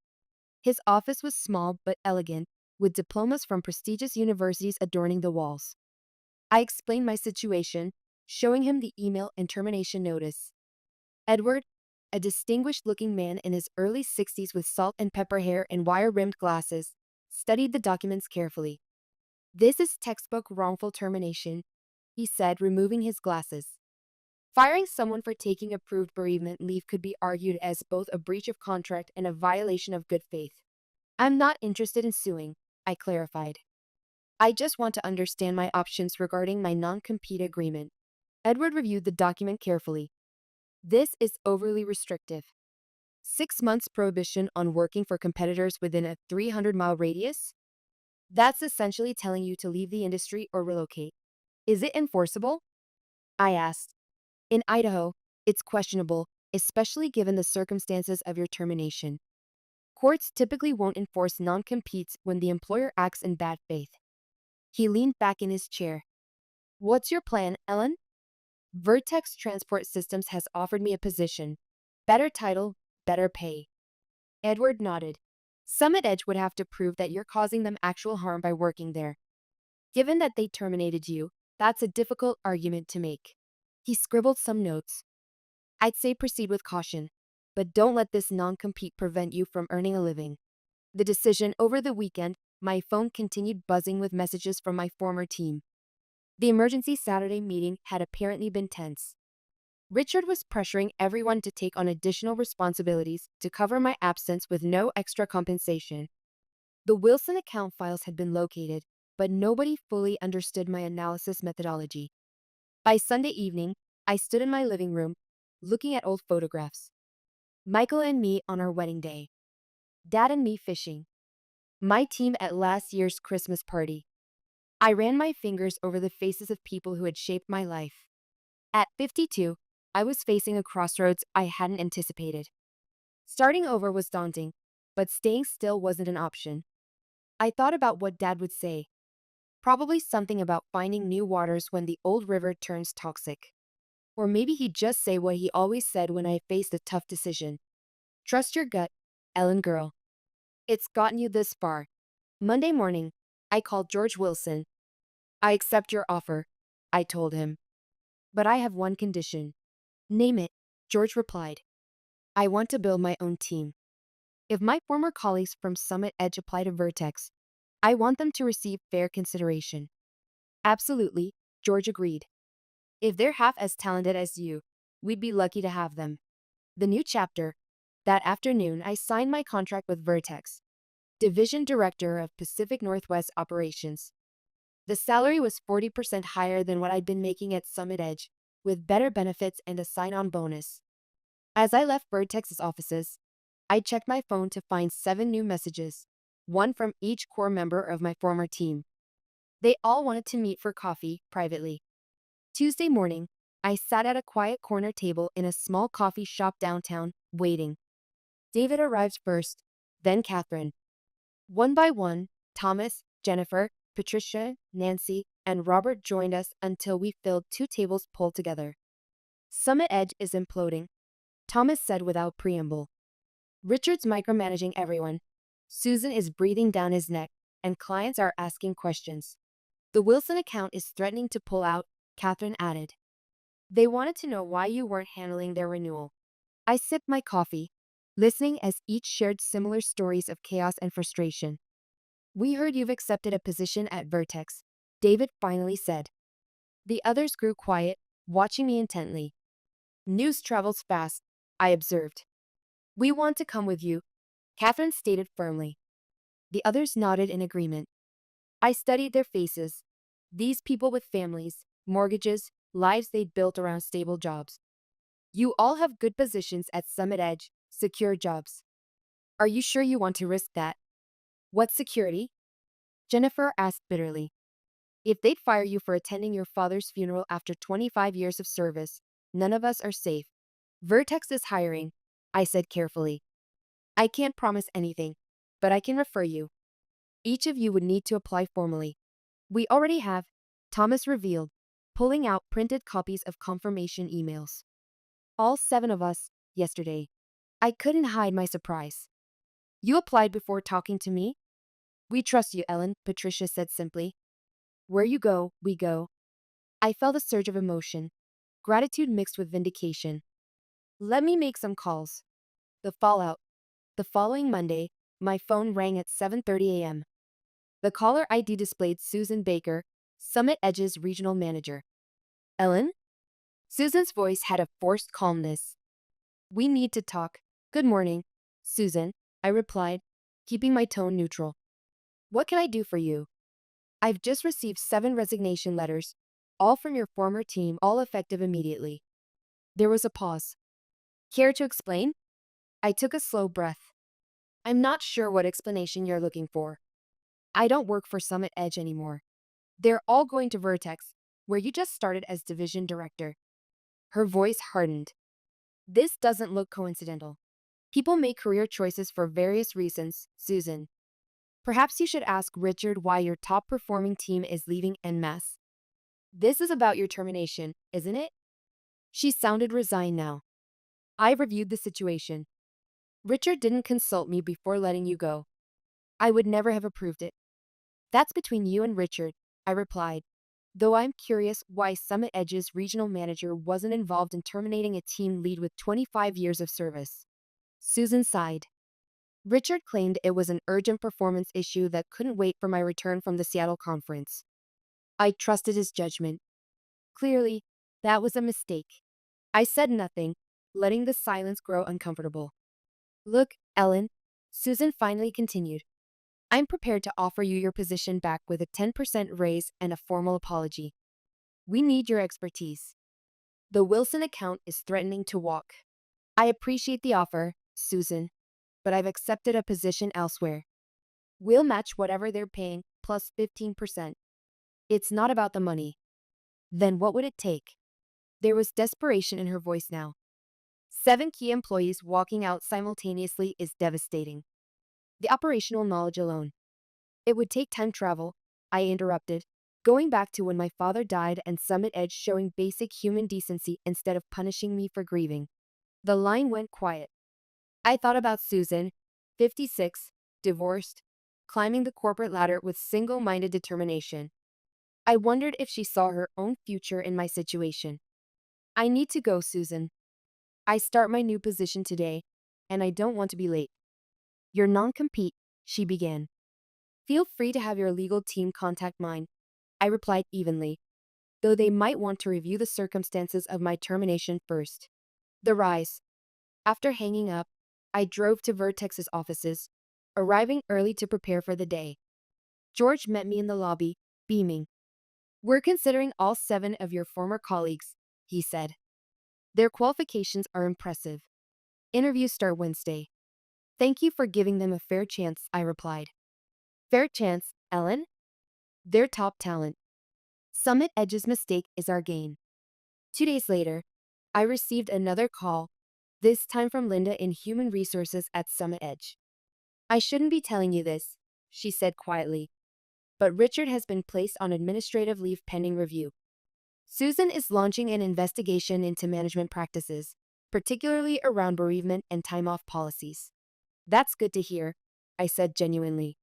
His office was small but elegant, with diplomas from prestigious universities adorning the walls. I explained my situation, showing him the email and termination notice. Edward, a distinguished-looking man in his early 60s with salt and pepper hair and wire-rimmed glasses, studied the documents carefully. This is textbook wrongful termination, he said, removing his glasses. Firing someone for taking approved bereavement leave could be argued as both a breach of contract and a violation of good faith. I'm not interested in suing, I clarified. I just want to understand my options regarding my non-compete agreement. Edward reviewed the document carefully. This is overly restrictive. 6 months prohibition on working for competitors within a 300-mile radius? That's essentially telling you to leave the industry or relocate. Is it enforceable? I asked. In Idaho, it's questionable, especially given the circumstances of your termination. Courts typically won't enforce non-competes when the employer acts in bad faith. He leaned back in his chair. What's your plan, Ellen? Vertex Transport Systems has offered me a position. Better title, better pay. Edward nodded. Summit Edge would have to prove that you're causing them actual harm by working there. Given that they terminated you, that's a difficult argument to make. He scribbled some notes. I'd say proceed with caution, but don't let this non-compete prevent you from earning a living. The decision over the weekend, my phone continued buzzing with messages from my former team. The emergency Saturday meeting had apparently been tense. Richard was pressuring everyone to take on additional responsibilities to cover my absence with no extra compensation. The Wilson account files had been located, but nobody fully understood my analysis methodology. By Sunday evening, I stood in my living room, looking at old photographs. Michael and me on our wedding day. Dad and me fishing. My team at last year's Christmas party. I ran my fingers over the faces of people who had shaped my life. At 52, I was facing a crossroads I hadn't anticipated. Starting over was daunting, but staying still wasn't an option. I thought about what Dad would say. Probably something about finding new waters when the old river turns toxic. Or maybe he'd just say what he always said when I faced a tough decision. Trust your gut, Ellen girl. It's gotten you this far. Monday morning, I called George Wilson. I accept your offer, I told him. But I have one condition. Name it, George replied. I want to build my own team. If my former colleagues from Summit Edge apply to Vertex, I want them to receive fair consideration. Absolutely, George agreed. If they're half as talented as you, we'd be lucky to have them. The new chapter. That afternoon, I signed my contract with Vertex, Division Director of Pacific Northwest Operations. The salary was 40% higher than what I'd been making at Summit Edge, with better benefits and a sign-on bonus. As I left Vertex's offices, I checked my phone to find 7 new messages, one from each core member of my former team. They all wanted to meet for coffee privately. Tuesday morning, I sat at a quiet corner table in a small coffee shop downtown, waiting. David arrived first, then Catherine. One by one, Thomas, Jennifer, Patricia, Nancy, and Robert joined us until we filled 2 tables pulled together. Summit Edge is imploding, Thomas said without preamble. Richard's micromanaging everyone. Susan is breathing down his neck, and clients are asking questions. The Wilson account is threatening to pull out, Catherine added. They wanted to know why you weren't handling their renewal. I sipped my coffee, listening as each shared similar stories of chaos and frustration. We heard you've accepted a position at Vertex, David finally said. The others grew quiet, watching me intently. News travels fast, I observed. We want to come with you, Catherine stated firmly. The others nodded in agreement. I studied their faces. These people with families, mortgages, lives they'd built around stable jobs. You all have good positions at Summit Edge, secure jobs. Are you sure you want to risk that? What security? Jennifer asked bitterly. If they'd fire you for attending your father's funeral after 25 years of service, none of us are safe. Vertex is hiring, I said carefully. I can't promise anything, but I can refer you. Each of you would need to apply formally. We already have, Thomas revealed, pulling out printed copies of confirmation emails. All 7 of us, yesterday. I couldn't hide my surprise. You applied before talking to me? We trust you, Ellen, Patricia said simply. Where you go, we go. I felt a surge of emotion, gratitude mixed with vindication. Let me make some calls. The fallout. The following Monday, my phone rang at 7:30 a.m. The caller ID displayed Susan Baker, Summit Edge's regional manager. Ellen? Susan's voice had a forced calmness. We need to talk. Good morning, Susan, I replied, keeping my tone neutral. What can I do for you? I've just received 7 resignation letters, all from your former team, all effective immediately. There was a pause. Care to explain? I took a slow breath. I'm not sure what explanation you're looking for. I don't work for Summit Edge anymore. They're all going to Vertex, where you just started as division director. Her voice hardened. This doesn't look coincidental. People make career choices for various reasons, Susan. Perhaps you should ask Richard why your top performing team is leaving en masse. This is about your termination, isn't it? She sounded resigned now. I reviewed the situation. Richard didn't consult me before letting you go. I would never have approved it. That's between you and Richard, I replied, though I'm curious why Summit Edge's regional manager wasn't involved in terminating a team lead with 25 years of service. Susan sighed. Richard claimed it was an urgent performance issue that couldn't wait for my return from the Seattle conference. I trusted his judgment. Clearly, that was a mistake. I said nothing, letting the silence grow uncomfortable. Look, Ellen, Susan finally continued. I'm prepared to offer you your position back with a 10% raise and a formal apology. We need your expertise. The Wilson account is threatening to walk. I appreciate the offer, Susan, but I've accepted a position elsewhere. We'll match whatever they're paying plus 15%. It's not about the money. Then what would it take? There was desperation in her voice now. 7 key employees walking out simultaneously is devastating. The operational knowledge alone. It would take time travel, I interrupted, going back to when my father died and Summit Edge showing basic human decency instead of punishing me for grieving. The line went quiet. I thought about Susan, 56, divorced, climbing the corporate ladder with single-minded determination. I wondered if she saw her own future in my situation. I need to go, Susan. I start my new position today, and I don't want to be late. Your non-compete, she began. Feel free to have your legal team contact mine, I replied evenly, though they might want to review the circumstances of my termination first. The rise. After hanging up, I drove to Vertex's offices, arriving early to prepare for the day. George met me in the lobby, beaming. We're considering all 7 of your former colleagues, he said. Their qualifications are impressive. Interviews start Wednesday. Thank you for giving them a fair chance, I replied. Fair chance, Ellen? They're top talent. Summit Edge's mistake is our gain. 2 days later, I received another call, this time from Linda in Human Resources at Summit Edge. I shouldn't be telling you this, she said quietly, but Richard has been placed on administrative leave pending review. Susan is launching an investigation into management practices, particularly around bereavement and time-off policies. That's good to hear, I said genuinely.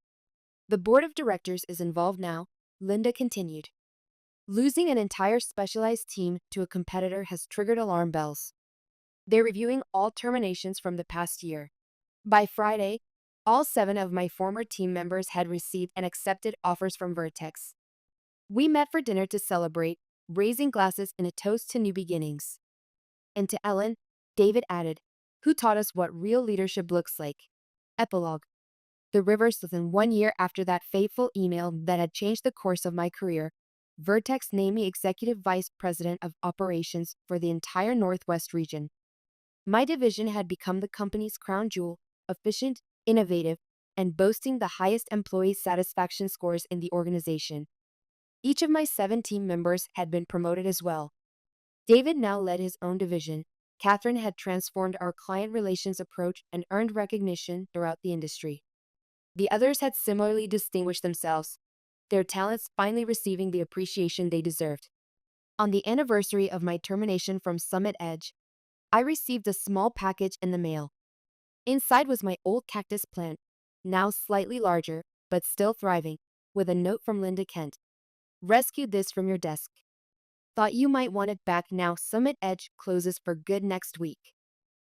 The board of directors is involved now, Linda continued. Losing an entire specialized team to a competitor has triggered alarm bells. They're reviewing all terminations from the past year. By Friday, all 7 of my former team members had received and accepted offers from Vertex. We met for dinner to celebrate, raising glasses in a toast to new beginnings. And to Ellen, David added, who taught us what real leadership looks like. Epilogue. The reverse within 1 year after that fateful email that had changed the course of my career, Vertex named me Executive Vice President of Operations for the entire Northwest region. My division had become the company's crown jewel, efficient, innovative, and boasting the highest employee satisfaction scores in the organization. Each of my 7 team members had been promoted as well. David now led his own division. Catherine had transformed our client relations approach and earned recognition throughout the industry. The others had similarly distinguished themselves, their talents finally receiving the appreciation they deserved. On the anniversary of my termination from Summit Edge, I received a small package in the mail. Inside was my old cactus plant, now slightly larger, but still thriving, with a note from Linda Kent. Rescued this from your desk. Thought you might want it back now Summit Edge closes for good next week.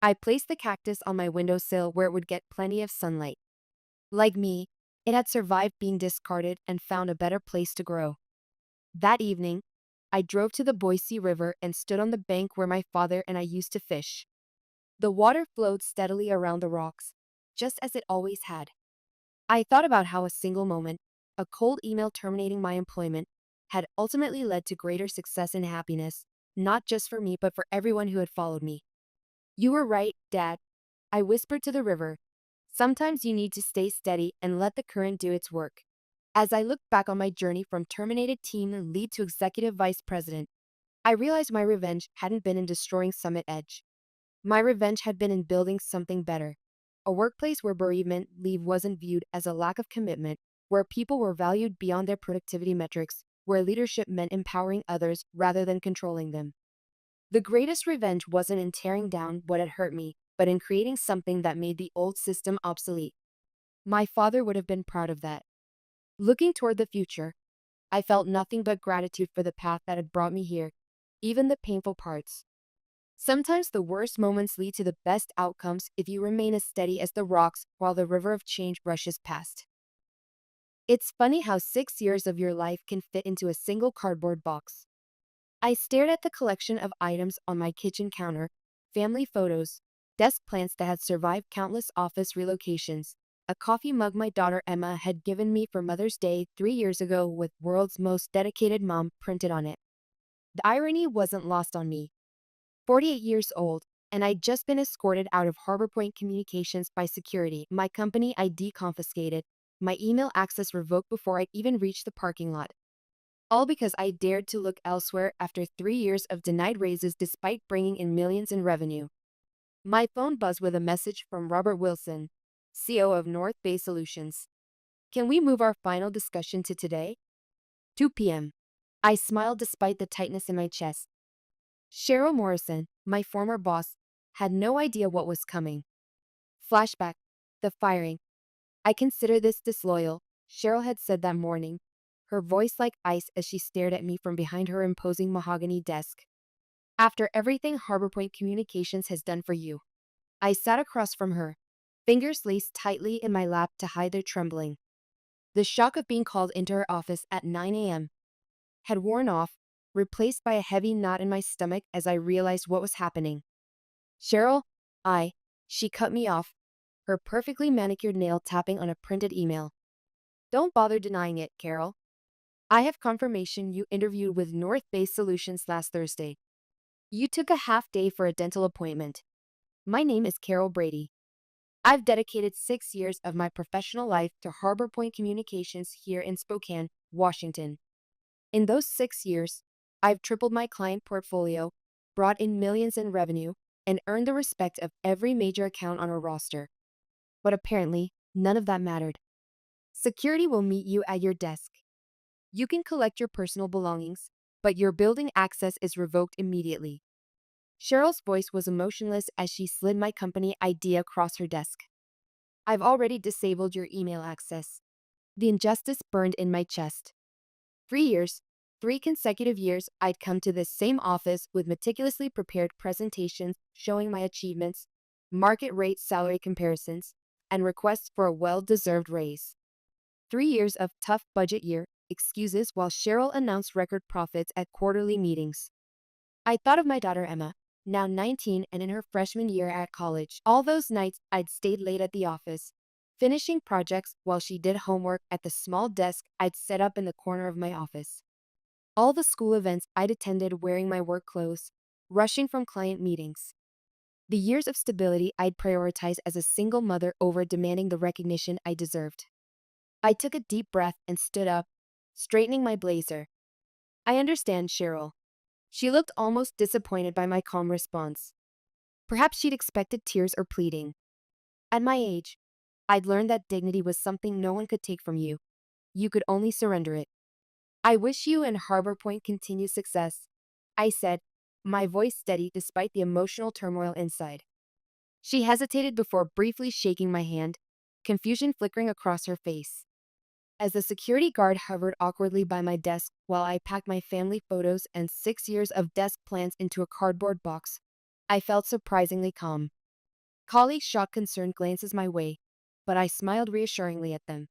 I placed the cactus on my windowsill where it would get plenty of sunlight. Like me, it had survived being discarded and found a better place to grow. That evening, I drove to the Boise River and stood on the bank where my father and I used to fish. The water flowed steadily around the rocks, just as it always had. I thought about how a single moment, a cold email terminating my employment, had ultimately led to greater success and happiness, not just for me but for everyone who had followed me. You were right, Dad, I whispered to the river. Sometimes you need to stay steady and let the current do its work. As I looked back on my journey from terminated team lead to executive vice president, I realized my revenge hadn't been in destroying Summit Edge. My revenge had been in building something better. A workplace where bereavement leave wasn't viewed as a lack of commitment, where people were valued beyond their productivity metrics, where leadership meant empowering others rather than controlling them. The greatest revenge wasn't in tearing down what had hurt me, but in creating something that made the old system obsolete. My father would have been proud of that. Looking toward the future, I felt nothing but gratitude for the path that had brought me here, even the painful parts. Sometimes the worst moments lead to the best outcomes if you remain as steady as the rocks while the river of change rushes past. It's funny how 6 years of your life can fit into a single cardboard box. I stared at the collection of items on my kitchen counter, family photos, desk plants that had survived countless office relocations, a coffee mug my daughter Emma had given me for Mother's Day 3 years ago with "World's Most Dedicated Mom" printed on it. The irony wasn't lost on me. 48 years old, and I'd just been escorted out of Harbor Point Communications by security, my company ID confiscated, my email access revoked before I'd even reached the parking lot. All because I dared to look elsewhere after 3 years of denied raises despite bringing in millions in revenue. My phone buzzed with a message from Robert Wilson, CEO of North Bay Solutions. Can we move our final discussion to today? 2 p.m. I smiled despite the tightness in my chest. Cheryl Morrison, my former boss, had no idea what was coming. Flashback. The firing. I consider this disloyal, Cheryl had said that morning, her voice like ice as she stared at me from behind her imposing mahogany desk. After everything Harbor Point Communications has done for you. I sat across from her, fingers laced tightly in my lap to hide their trembling. The shock of being called into her office at 9 a.m. had worn off, replaced by a heavy knot in my stomach as I realized what was happening. Cheryl, she cut me off, her perfectly manicured nail tapping on a printed email. Don't bother denying it, Carol. I have confirmation you interviewed with North Bay Solutions last Thursday. You took a half day for a dental appointment. My name is Carol Brady. I've dedicated 6 years of my professional life to Harbor Point Communications here in Spokane, Washington. In those 6 years, I've tripled my client portfolio, brought in millions in revenue, and earned the respect of every major account on our roster. But apparently, none of that mattered. Security will meet you at your desk. You can collect your personal belongings, but your building access is revoked immediately. Cheryl's voice was emotionless as she slid my company ID across her desk. I've already disabled your email access. The injustice burned in my chest. 3 years, 3 consecutive years, I'd come to this same office with meticulously prepared presentations showing my achievements, market rate salary comparisons, and requests for a well-deserved raise. 3 years of tough budget year excuses while Cheryl announced record profits at quarterly meetings. I thought of my daughter Emma, now 19 and in her freshman year at college. All those nights I'd stayed late at the office, finishing projects while she did homework at the small desk I'd set up in the corner of my office. All the school events I'd attended wearing my work clothes, rushing from client meetings. The years of stability I'd prioritized as a single mother over demanding the recognition I deserved. I took a deep breath and stood up, straightening my blazer. I understand, Cheryl. She looked almost disappointed by my calm response. Perhaps she'd expected tears or pleading. At my age, I'd learned that dignity was something no one could take from you. You could only surrender it. I wish you and Harbor Point continued success, I said, my voice steady despite the emotional turmoil inside. She hesitated before briefly shaking my hand, confusion flickering across her face. As the security guard hovered awkwardly by my desk while I packed my family photos and 6 years of desk plans into a cardboard box, I felt surprisingly calm. Colleagues shot concerned glances my way, but I smiled reassuringly at them.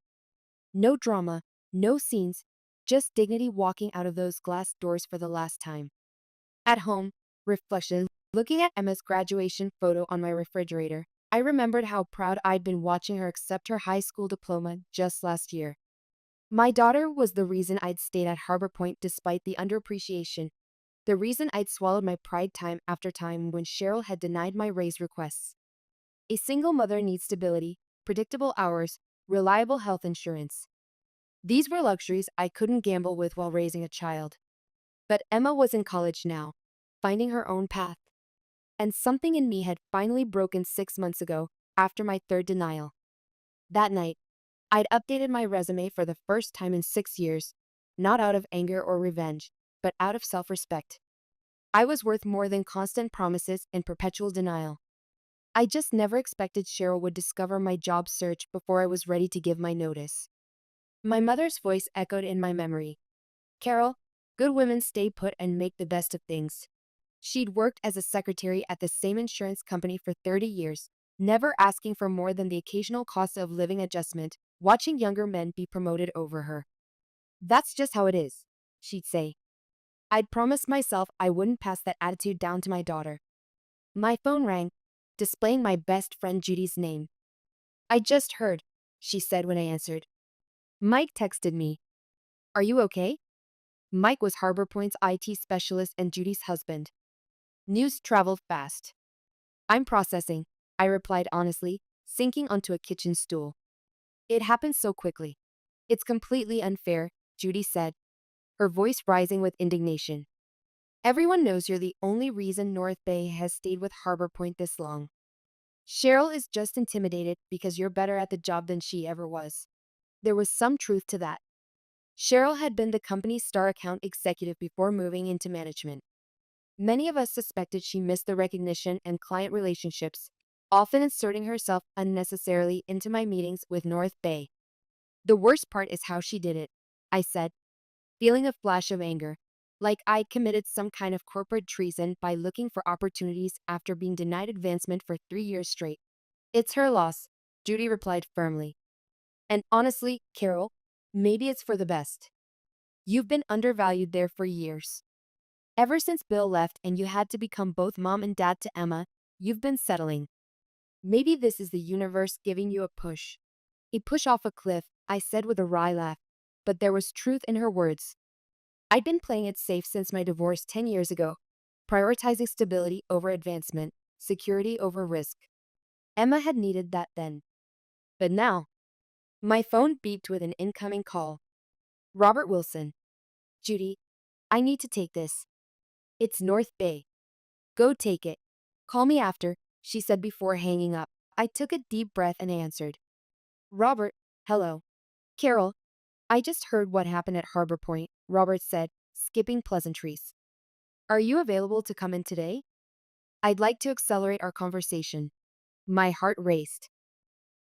No drama, no scenes, just dignity walking out of those glass doors for the last time. At home, reflection, looking at Emma's graduation photo on my refrigerator, I remembered how proud I'd been watching her accept her high school diploma just last year. My daughter was the reason I'd stayed at Harbor Point despite the underappreciation, the reason I'd swallowed my pride time after time when Cheryl had denied my raise requests. A single mother needs stability, predictable hours, reliable health insurance. These were luxuries I couldn't gamble with while raising a child. But Emma was in college now, finding her own path. And something in me had finally broken 6 months ago, after my third denial. That night, I'd updated my resume for the first time in 6 years, not out of anger or revenge, but out of self-respect. I was worth more than constant promises and perpetual denial. I just never expected Cheryl would discover my job search before I was ready to give my notice. My mother's voice echoed in my memory. Carol, good women stay put and make the best of things. She'd worked as a secretary at the same insurance company for 30 years, never asking for more than the occasional cost of living adjustment, watching younger men be promoted over her. That's just how it is, she'd say. I'd promised myself I wouldn't pass that attitude down to my daughter. My phone rang, displaying my best friend Judy's name. I just heard, she said when I answered. Mike texted me. Are you okay? Mike was Harbor Point's IT specialist and Judy's husband. News traveled fast. I'm processing, I replied honestly, sinking onto a kitchen stool. It happened so quickly. It's completely unfair, Judy said, her voice rising with indignation. Everyone knows you're the only reason North Bay has stayed with Harbor Point this long. Cheryl is just intimidated because you're better at the job than she ever was. There was some truth to that. Cheryl had been the company's star account executive before moving into management. Many of us suspected she missed the recognition and client relationships, often inserting herself unnecessarily into my meetings with North Bay. The worst part is how she did it, I said, feeling a flash of anger, like I'd committed some kind of corporate treason by looking for opportunities after being denied advancement for 3 years straight. It's her loss, Judy replied firmly. And honestly, Carol, maybe it's for the best. You've been undervalued there for years. Ever since Bill left and you had to become both mom and dad to Emma, you've been settling. Maybe this is the universe giving you a push. A push off a cliff, I said with a wry laugh, but there was truth in her words. I'd been playing it safe since my divorce 10 years ago, prioritizing stability over advancement, security over risk. Emma had needed that then. But now, my phone beeped with an incoming call. Robert Wilson. Judy, I need to take this. It's North Bay. Go take it. Call me after, she said before hanging up. I took a deep breath and answered. Robert, hello. Carol, I just heard what happened at Harbor Point, Robert said, skipping pleasantries. Are you available to come in today? I'd like to accelerate our conversation. My heart raced.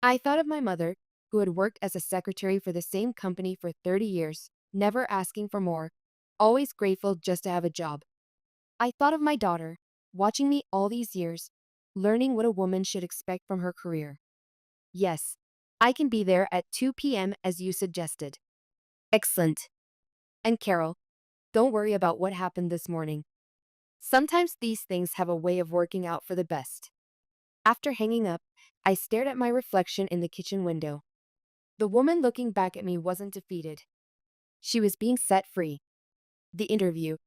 I thought of my mother, who had worked as a secretary for the same company for 30 years, never asking for more, always grateful just to have a job. I thought of my daughter, watching me all these years, learning what a woman should expect from her career. Yes, I can be there at 2 p.m. as you suggested. Excellent. And Carol, don't worry about what happened this morning. Sometimes these things have a way of working out for the best. After hanging up, I stared at my reflection in the kitchen window. The woman looking back at me wasn't defeated. She was being set free. The interview.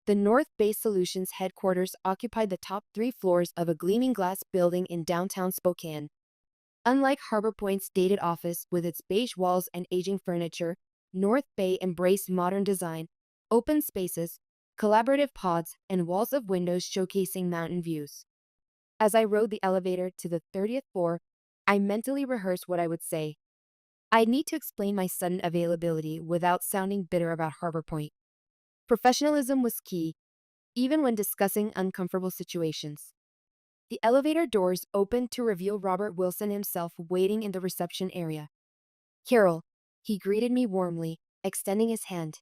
The North Bay Solutions headquarters occupied the top 3 floors of a gleaming glass building in downtown Spokane. Unlike Harbor Point's dated office with its beige walls and aging furniture, North Bay embraced modern design, open spaces, collaborative pods, and walls of windows showcasing mountain views. As I rode the elevator to the 30th floor, I mentally rehearsed what I would say. I'd need to explain my sudden availability without sounding bitter about Harbor Point. Professionalism was key, even when discussing uncomfortable situations. The elevator doors opened to reveal Robert Wilson himself waiting in the reception area. Carol, he greeted me warmly, extending his hand.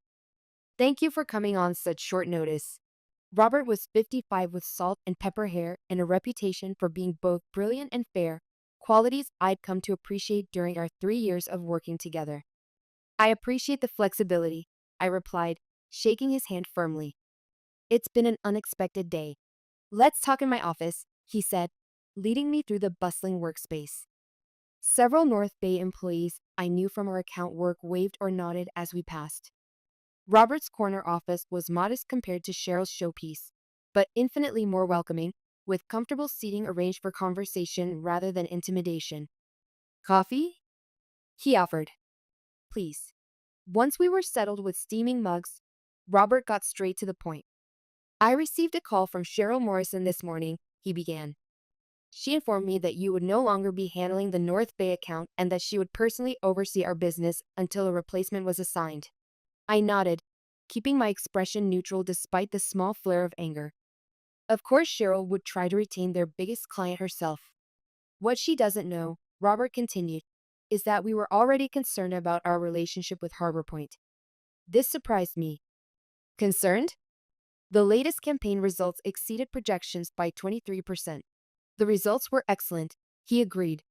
Thank you for coming on such short notice. Robert was 55 with salt and pepper hair and a reputation for being both brilliant and fair, qualities I'd come to appreciate during our 3 years of working together. I appreciate the flexibility, I replied, shaking his hand firmly. It's been an unexpected day. Let's talk in my office, he said, leading me through the bustling workspace. Several North Bay employees I knew from our account work waved or nodded as we passed. Robert's corner office was modest compared to Cheryl's showpiece, but infinitely more welcoming, with comfortable seating arranged for conversation rather than intimidation. Coffee? He offered. Please. Once we were settled with steaming mugs, Robert got straight to the point. I received a call from Cheryl Morrison this morning, he began. She informed me that you would no longer be handling the North Bay account and that she would personally oversee our business until a replacement was assigned. I nodded, keeping my expression neutral despite the small flare of anger. Of course, Cheryl would try to retain their biggest client herself. What she doesn't know, Robert continued, is that we were already concerned about our relationship with Harbor Point. This surprised me. Concerned? The latest campaign results exceeded projections by 23%. The results were excellent, he agreed,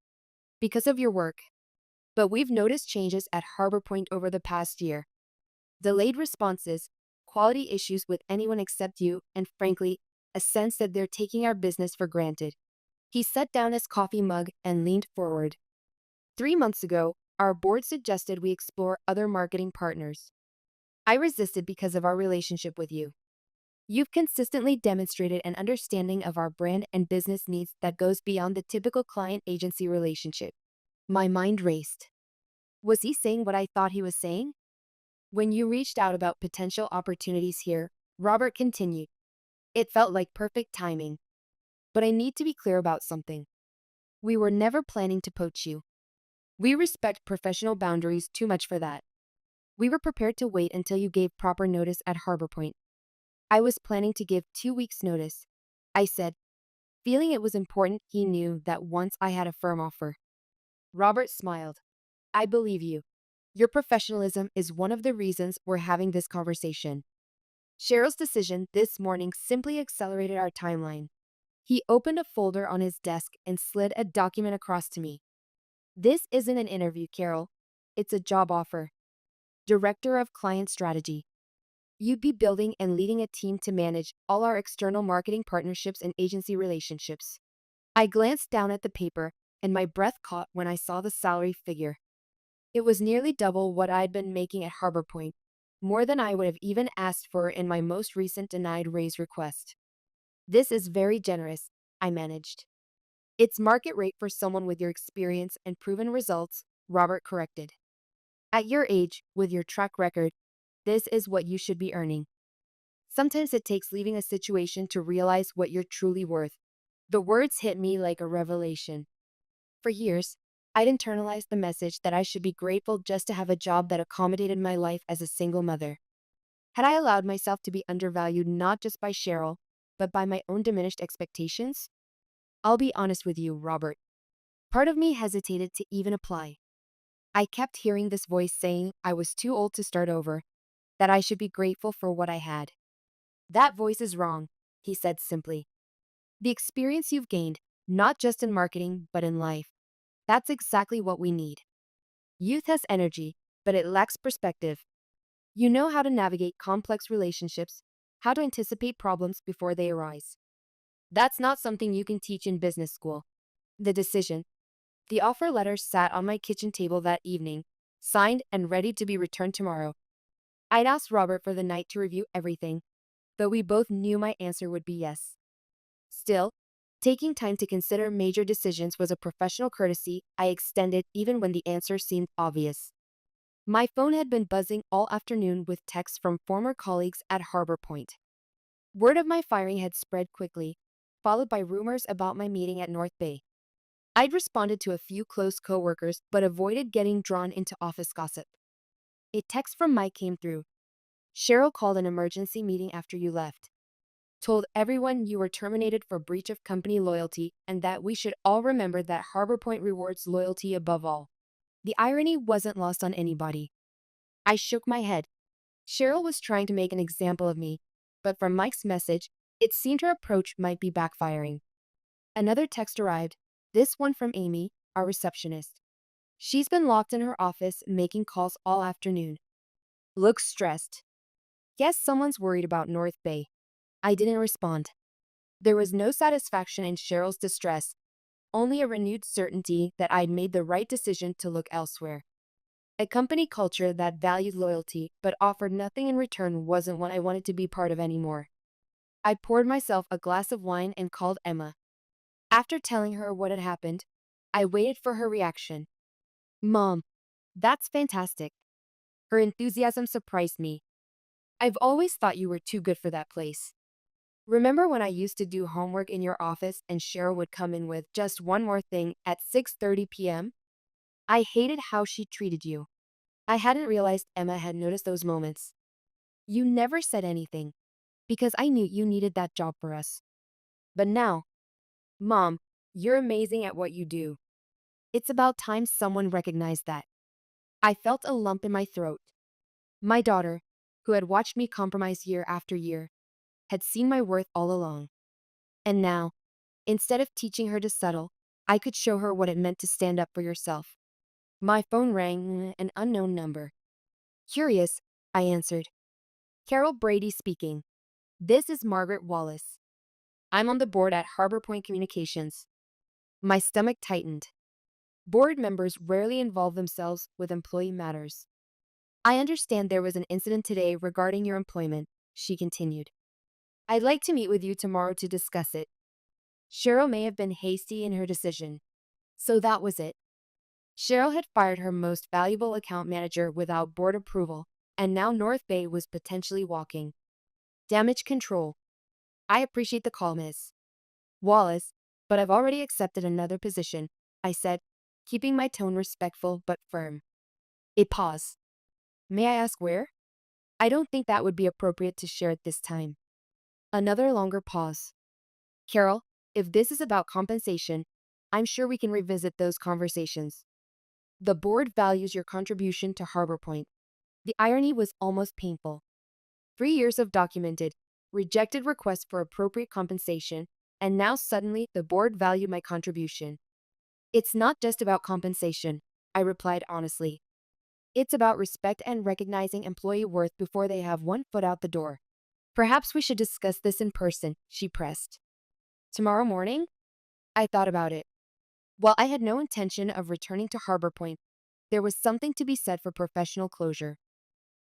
because of your work. But we've noticed changes at Harbor Point over the past year. Delayed responses, quality issues with anyone except you, and frankly, a sense that they're taking our business for granted. He set down his coffee mug and leaned forward. 3 months ago, our board suggested we explore other marketing partners. I resisted because of our relationship with you. You've consistently demonstrated an understanding of our brand and business needs that goes beyond the typical client-agency relationship. My mind raced. Was he saying what I thought he was saying? When you reached out about potential opportunities here, Robert continued, it felt like perfect timing. But I need to be clear about something. We were never planning to poach you. We respect professional boundaries too much for that. We were prepared to wait until you gave proper notice at Harbor Point. I was planning to give 2 weeks' notice, I said, feeling it was important he knew that once I had a firm offer. Robert smiled. I believe you. Your professionalism is one of the reasons we're having this conversation. Cheryl's decision this morning simply accelerated our timeline. He opened a folder on his desk and slid a document across to me. This isn't an interview, Carol. It's a job offer. Director of Client Strategy. You'd be building and leading a team to manage all our external marketing partnerships and agency relationships. I glanced down at the paper, and my breath caught when I saw the salary figure. It was nearly double what I'd been making at Harbor Point, more than I would have even asked for in my most recent denied raise request. This is very generous, I managed. It's market rate for someone with your experience and proven results, Robert corrected. At your age, with your track record, this is what you should be earning. Sometimes it takes leaving a situation to realize what you're truly worth. The words hit me like a revelation. For years, I'd internalized the message that I should be grateful just to have a job that accommodated my life as a single mother. Had I allowed myself to be undervalued not just by Cheryl, but by my own diminished expectations? I'll be honest with you, Robert. Part of me hesitated to even apply. I kept hearing this voice saying I was too old to start over, that I should be grateful for what I had. That voice is wrong, he said simply. The experience you've gained, not just in marketing, but in life, that's exactly what we need. Youth has energy, but it lacks perspective. You know how to navigate complex relationships, how to anticipate problems before they arise. That's not something you can teach in business school. The offer letter sat on my kitchen table that evening, signed and ready to be returned tomorrow. I'd asked Robert for the night to review everything, though we both knew my answer would be yes. Still, taking time to consider major decisions was a professional courtesy I extended even when the answer seemed obvious. My phone had been buzzing all afternoon with texts from former colleagues at Harbor Point. Word of my firing had spread quickly, followed by rumors about my meeting at North Bay. I'd responded to a few close coworkers but avoided getting drawn into office gossip. A text from Mike came through. Cheryl called an emergency meeting after you left. Told everyone you were terminated for breach of company loyalty and that we should all remember that Harbor Point rewards loyalty above all. The irony wasn't lost on anybody. I shook my head. Cheryl was trying to make an example of me, but from Mike's message, it seemed her approach might be backfiring. Another text arrived, this one from Amy, our receptionist. She's been locked in her office making calls all afternoon. Looks stressed. Guess someone's worried about North Bay. I didn't respond. There was no satisfaction in Cheryl's distress, only a renewed certainty that I'd made the right decision to look elsewhere. A company culture that valued loyalty but offered nothing in return wasn't what I wanted to be part of anymore. I poured myself a glass of wine and called Emma. After telling her what had happened, I waited for her reaction. Mom, that's fantastic. Her enthusiasm surprised me. I've always thought you were too good for that place. Remember when I used to do homework in your office and Cheryl would come in with just one more thing at 6:30 p.m.? I hated how she treated you. I hadn't realized Emma had noticed those moments. You never said anything, because I knew you needed that job for us. But now, Mom, you're amazing at what you do. It's about time someone recognized that. I felt a lump in my throat. My daughter, who had watched me compromise year after year, had seen my worth all along. And now, instead of teaching her to settle, I could show her what it meant to stand up for yourself. My phone rang, an unknown number. Curious, I answered. Carol Brady speaking. This is Margaret Wallace. I'm on the board at Harbor Point Communications. My stomach tightened. Board members rarely involve themselves with employee matters. I understand there was an incident today regarding your employment, she continued. I'd like to meet with you tomorrow to discuss it. Cheryl may have been hasty in her decision. So that was it. Cheryl had fired her most valuable account manager without board approval, and now North Bay was potentially walking. Damage control. I appreciate the call, Ms. Wallace, but I've already accepted another position, I said, keeping my tone respectful but firm. A pause. May I ask where? I don't think that would be appropriate to share at this time. Another longer pause. Carol, if this is about compensation, I'm sure we can revisit those conversations. The board values your contribution to Harbor Point. The irony was almost painful. 3 years of documented, rejected requests for appropriate compensation, and now suddenly the board valued my contribution. It's not just about compensation, I replied honestly. It's about respect and recognizing employee worth before they have one foot out the door. Perhaps we should discuss this in person, she pressed. Tomorrow morning? I thought about it. While I had no intention of returning to Harbor Point, there was something to be said for professional closure.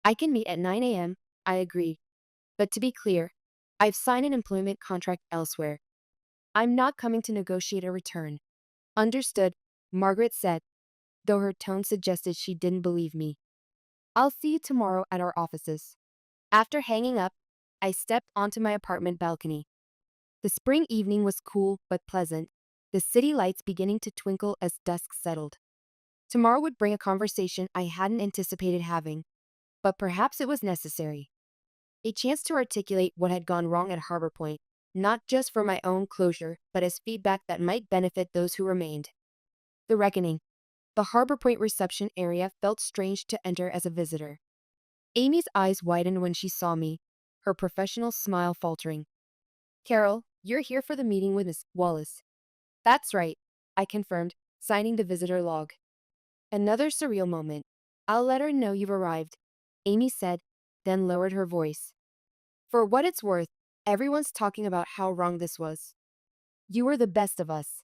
I can meet at 9 a.m., I agreed. But to be clear, I've signed an employment contract elsewhere. I'm not coming to negotiate a return. Understood, Margaret said, though her tone suggested she didn't believe me. I'll see you tomorrow at our offices. After hanging up, I stepped onto my apartment balcony. The spring evening was cool but pleasant, the city lights beginning to twinkle as dusk settled. Tomorrow would bring a conversation I hadn't anticipated having, but perhaps it was necessary. A chance to articulate what had gone wrong at Harbor Point, not just for my own closure, but as feedback that might benefit those who remained. The reckoning. The Harbor Point reception area felt strange to enter as a visitor. Amy's eyes widened when she saw me, her professional smile faltering. Carol, you're here for the meeting with Miss Wallace. That's right, I confirmed, signing the visitor log. Another surreal moment. I'll let her know you've arrived, Amy said, then lowered her voice. For what it's worth, everyone's talking about how wrong this was. You were the best of us.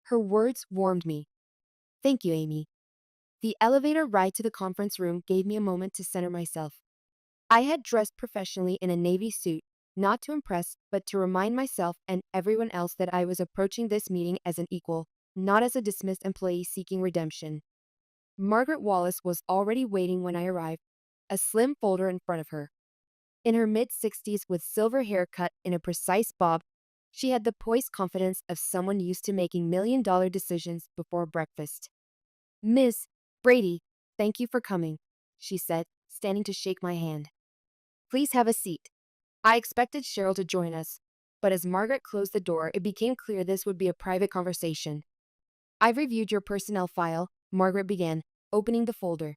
Her words warmed me. Thank you, Amy. The elevator ride to the conference room gave me a moment to center myself. I had dressed professionally in a navy suit, not to impress, but to remind myself and everyone else that I was approaching this meeting as an equal, not as a dismissed employee seeking redemption. Margaret Wallace was already waiting when I arrived, a slim folder in front of her. In her mid-60s with silver hair cut in a precise bob, she had the poised confidence of someone used to making million-dollar decisions before breakfast. Ms. Brady, thank you for coming, she said, standing to shake my hand. Please have a seat. I expected Cheryl to join us, but as Margaret closed the door, it became clear this would be a private conversation. I've reviewed your personnel file, Margaret began, opening the folder.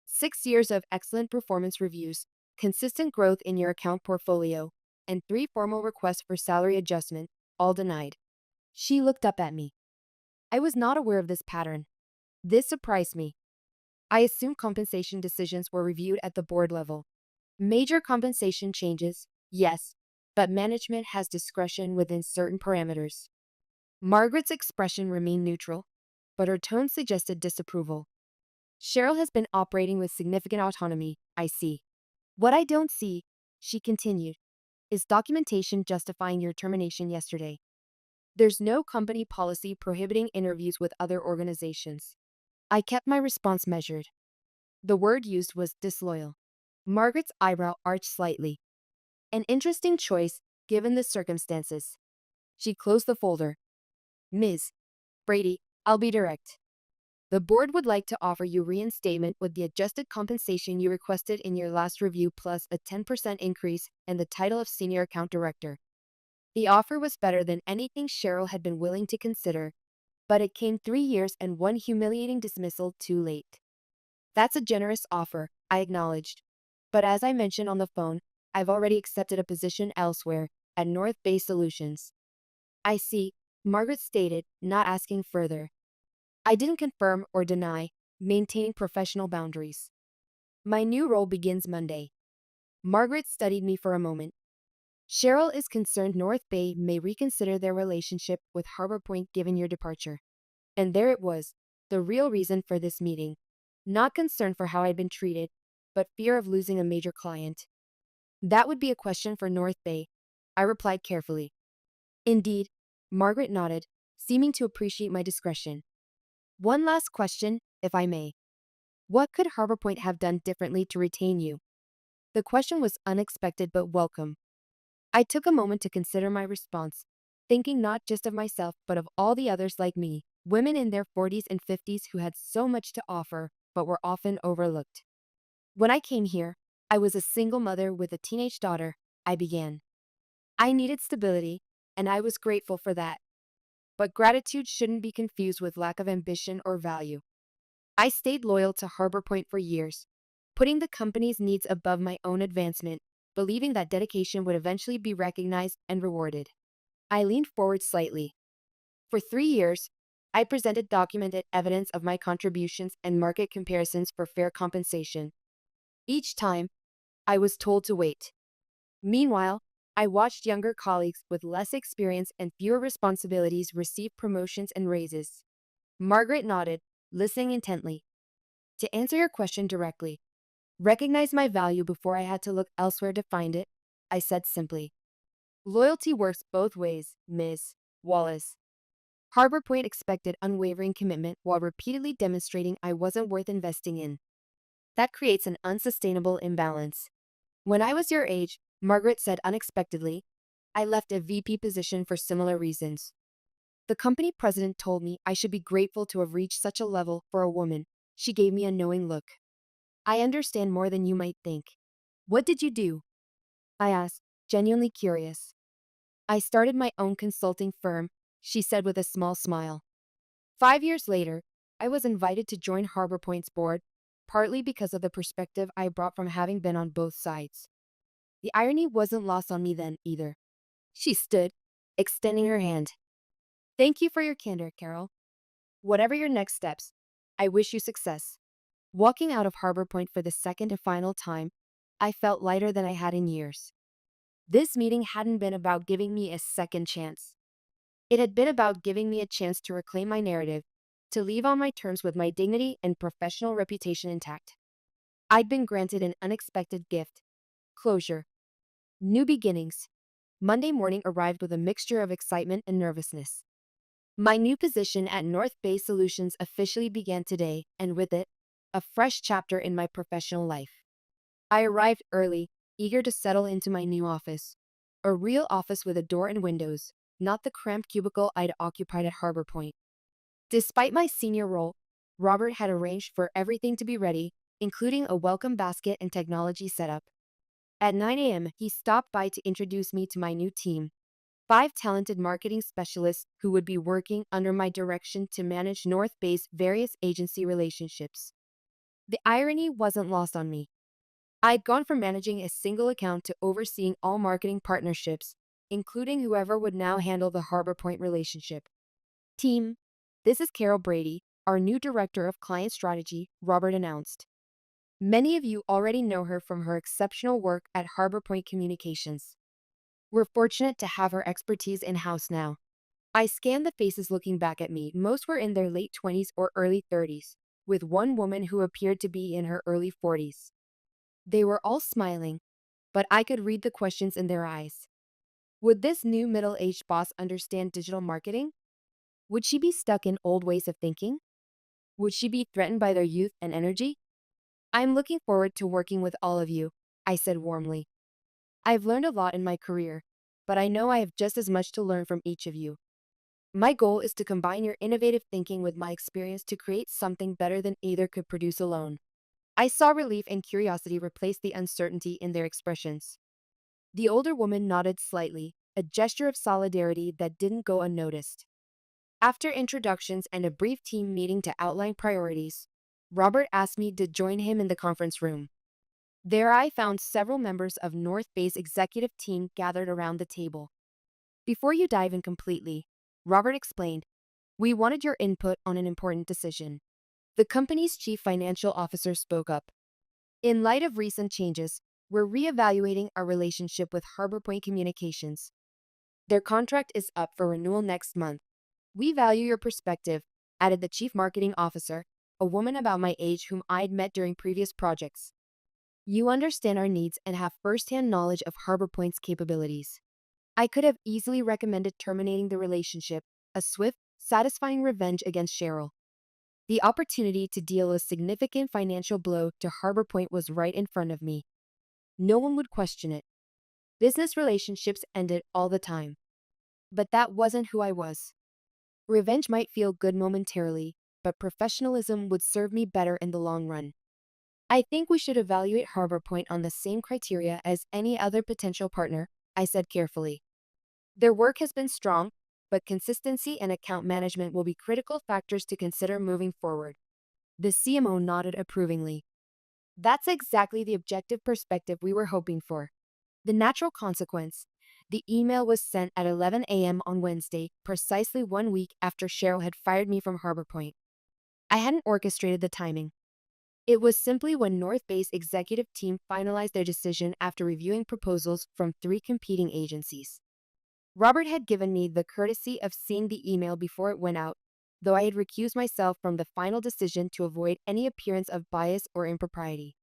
6 years of excellent performance reviews, consistent growth in your account portfolio, and 3 formal requests for salary adjustment, all denied. She looked up at me. I was not aware of this pattern. This surprised me. I assumed compensation decisions were reviewed at the board level. Major compensation changes, yes, but management has discretion within certain parameters. Margaret's expression remained neutral, but her tone suggested disapproval. Cheryl has been operating with significant autonomy, I see. What I don't see, she continued, is documentation justifying your termination yesterday. There's no company policy prohibiting interviews with other organizations. I kept my response measured. The word used was disloyal. Margaret's eyebrow arched slightly. An interesting choice, given the circumstances. She closed the folder. Ms. Brady, I'll be direct. The board would like to offer you reinstatement with the adjusted compensation you requested in your last review plus a 10% increase and the title of Senior Account Director. The offer was better than anything Cheryl had been willing to consider, but it came 3 years and one humiliating dismissal too late. That's a generous offer, I acknowledged. But as I mentioned on the phone, I've already accepted a position elsewhere, at North Bay Solutions. I see, Margaret stated, not asking further. I didn't confirm or deny, maintaining professional boundaries. My new role begins Monday. Margaret studied me for a moment. Cheryl is concerned North Bay may reconsider their relationship with Harbor Point given your departure. And there it was, the real reason for this meeting. Not concern for how I'd been treated, but fear of losing a major client. That would be a question for North Bay, I replied carefully. Indeed, Margaret nodded, seeming to appreciate my discretion. One last question, if I may. What could Harbor Point have done differently to retain you? The question was unexpected but welcome. I took a moment to consider my response, thinking not just of myself but of all the others like me, women in their 40s and 50s who had so much to offer but were often overlooked. When I came here, I was a single mother with a teenage daughter, I began. I needed stability, and I was grateful for that. But gratitude shouldn't be confused with lack of ambition or value. I stayed loyal to Harbor Point for years, putting the company's needs above my own advancement, believing that dedication would eventually be recognized and rewarded. I leaned forward slightly. For 3 years, I presented documented evidence of my contributions and market comparisons for fair compensation. Each time, I was told to wait. Meanwhile, I watched younger colleagues with less experience and fewer responsibilities receive promotions and raises. Margaret nodded, listening intently. To answer your question directly, recognize my value before I had to look elsewhere to find it, I said simply. Loyalty works both ways, Ms. Wallace. Harbor Point expected unwavering commitment while repeatedly demonstrating I wasn't worth investing in. That creates an unsustainable imbalance. When I was your age, Margaret said unexpectedly, I left a VP position for similar reasons. The company president told me I should be grateful to have reached such a level for a woman. She gave me a knowing look. I understand more than you might think. What did you do? I asked, genuinely curious. I started my own consulting firm, she said with a small smile. 5 years later, I was invited to join Harbor Point's board, partly because of the perspective I brought from having been on both sides. The irony wasn't lost on me then, either. She stood, extending her hand. Thank you for your candor, Carol. Whatever your next steps, I wish you success. Walking out of Harbor Point for the second and final time, I felt lighter than I had in years. This meeting hadn't been about giving me a second chance. It had been about giving me a chance to reclaim my narrative, to leave on my terms with my dignity and professional reputation intact. I'd been granted an unexpected gift. Closure. New beginnings. Monday morning arrived with a mixture of excitement and nervousness. My new position at North Bay Solutions officially began today, and with it, a fresh chapter in my professional life. I arrived early, eager to settle into my new office. A real office with a door and windows, not the cramped cubicle I'd occupied at Harbor Point. Despite my senior role, Robert had arranged for everything to be ready, including a welcome basket and technology setup. At 9 a.m., he stopped by to introduce me to my new team, 5 talented marketing specialists who would be working under my direction to manage North Bay's various agency relationships. The irony wasn't lost on me. I'd gone from managing a single account to overseeing all marketing partnerships, including whoever would now handle the Harbor Point relationship. Team, this is Carol Brady, our new director of client strategy, Robert announced. Many of you already know her from her exceptional work at Harbor Point Communications. We're fortunate to have her expertise in-house now. I scanned the faces looking back at me. Most were in their late 20s or early 30s, with one woman who appeared to be in her early 40s. They were all smiling, but I could read the questions in their eyes. Would this new middle-aged boss understand digital marketing? Would she be stuck in old ways of thinking? Would she be threatened by their youth and energy? I'm looking forward to working with all of you, I said warmly. I've learned a lot in my career, but I know I have just as much to learn from each of you. My goal is to combine your innovative thinking with my experience to create something better than either could produce alone. I saw relief and curiosity replace the uncertainty in their expressions. The older woman nodded slightly, a gesture of solidarity that didn't go unnoticed. After introductions and a brief team meeting to outline priorities, Robert asked me to join him in the conference room. There I found several members of North Bay's executive team gathered around the table. Before you dive in completely, Robert explained, we wanted your input on an important decision. The company's chief financial officer spoke up. In light of recent changes, we're reevaluating our relationship with Harbor Point Communications. Their contract is up for renewal next month. We value your perspective, added the chief marketing officer, a woman about my age whom I'd met during previous projects. You understand our needs and have firsthand knowledge of Harbor Point's capabilities. I could have easily recommended terminating the relationship, a swift, satisfying revenge against Cheryl. The opportunity to deal a significant financial blow to Harbor Point was right in front of me. No one would question it. Business relationships ended all the time. But that wasn't who I was. Revenge might feel good momentarily, but professionalism would serve me better in the long run. I think we should evaluate Harbor Point on the same criteria as any other potential partner, I said carefully. Their work has been strong, but consistency and account management will be critical factors to consider moving forward. The CMO nodded approvingly. That's exactly the objective perspective we were hoping for. The natural consequence. The email was sent at 11 a.m. on Wednesday, precisely 1 week after Cheryl had fired me from Harbor Point. I hadn't orchestrated the timing. It was simply when North Bay's executive team finalized their decision after reviewing proposals from 3 competing agencies. Robert had given me the courtesy of seeing the email before it went out, though I had recused myself from the final decision to avoid any appearance of bias or impropriety.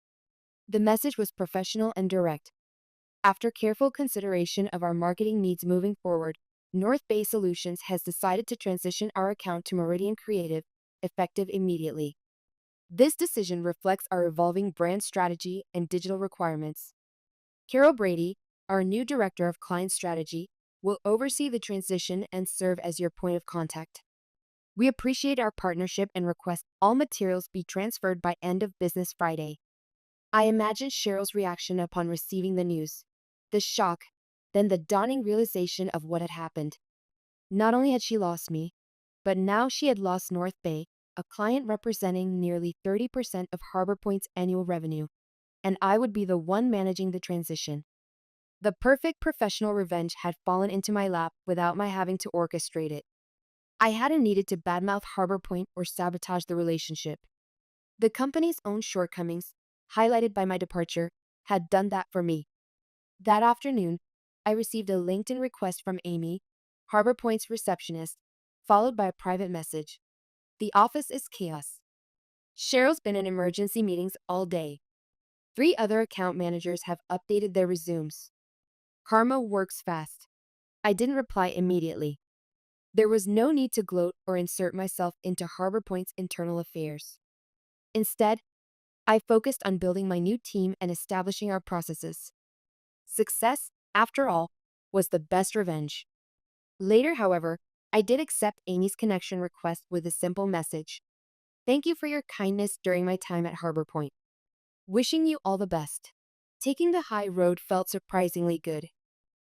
The message was professional and direct. After careful consideration of our marketing needs moving forward, North Bay Solutions has decided to transition our account to Meridian Creative, effective immediately. This decision reflects our evolving brand strategy and digital requirements. Carol Brady, our new Director of Client Strategy, will oversee the transition and serve as your point of contact. We appreciate our partnership and request all materials be transferred by end of business Friday. I imagine Cheryl's reaction upon receiving the news. The shock, then the dawning realization of what had happened. Not only had she lost me, but now she had lost North Bay, a client representing nearly 30% of Harbor Point's annual revenue, and I would be the one managing the transition. The perfect professional revenge had fallen into my lap without my having to orchestrate it. I hadn't needed to badmouth Harbor Point or sabotage the relationship. The company's own shortcomings, highlighted by my departure, had done that for me. That afternoon, I received a LinkedIn request from Amy, Harbor Point's receptionist, followed by a private message. The office is chaos. Cheryl's been in emergency meetings all day. 3 other account managers have updated their resumes. Karma works fast. I didn't reply immediately. There was no need to gloat or insert myself into Harbor Point's internal affairs. Instead, I focused on building my new team and establishing our processes. Success, after all, was the best revenge. Later, however, I did accept Amy's connection request with a simple message. Thank you for your kindness during my time at Harbor Point. Wishing you all the best. Taking the high road felt surprisingly good.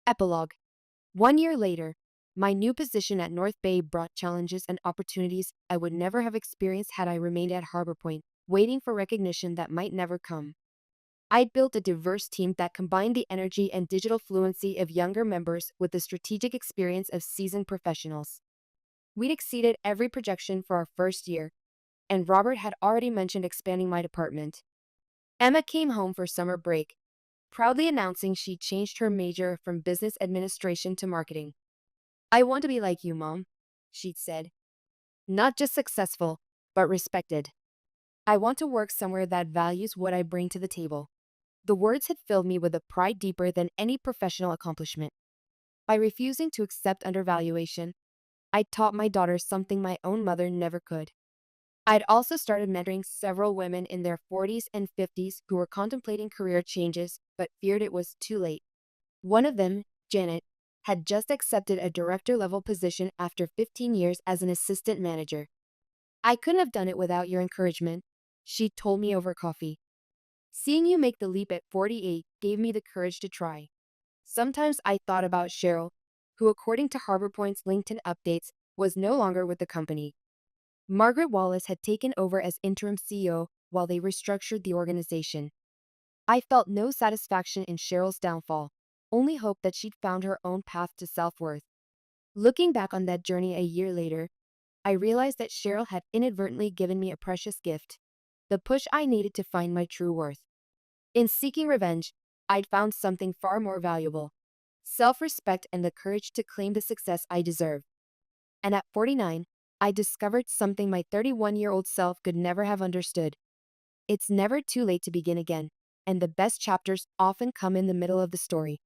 Epilogue. 1 year later, my new position at North Bay brought challenges and opportunities I would never have experienced had I remained at Harbor Point, waiting for recognition that might never come. I'd built a diverse team that combined the energy and digital fluency of younger members with the strategic experience of seasoned professionals. We'd exceeded every projection for our first year, and Robert had already mentioned expanding my department. Emma came home for summer break, proudly announcing she changed her major from business administration to marketing. "I want to be like you, Mom," she'd said. "Not just successful, but respected. I want to work somewhere that values what I bring to the table." The words had filled me with a pride deeper than any professional accomplishment. By refusing to accept undervaluation, I taught my daughter something my own mother never could. I'd also started mentoring several women in their 40s and 50s who were contemplating career changes but feared it was too late. One of them, Janet, had just accepted a director level position after 15 years as an assistant manager. "I couldn't have done it without your encouragement," she told me over coffee. "Seeing you make the leap at 48 gave me the courage to try." Sometimes I thought about Cheryl, who, according to Harbor Point's LinkedIn updates, was no longer with the company. Margaret Wallace had taken over as interim CEO while they restructured the organization. I felt no satisfaction in Cheryl's downfall, only hope that she'd found her own path to self-worth. Looking back on that journey a year later, I realized that Cheryl had inadvertently given me a precious gift, the push I needed to find my true worth. In seeking revenge, I'd found something far more valuable: self-respect and the courage to claim the success I deserve. And at 49, I discovered something my 31-year-old self could never have understood. It's never too late to begin again, and the best chapters often come in the middle of the story.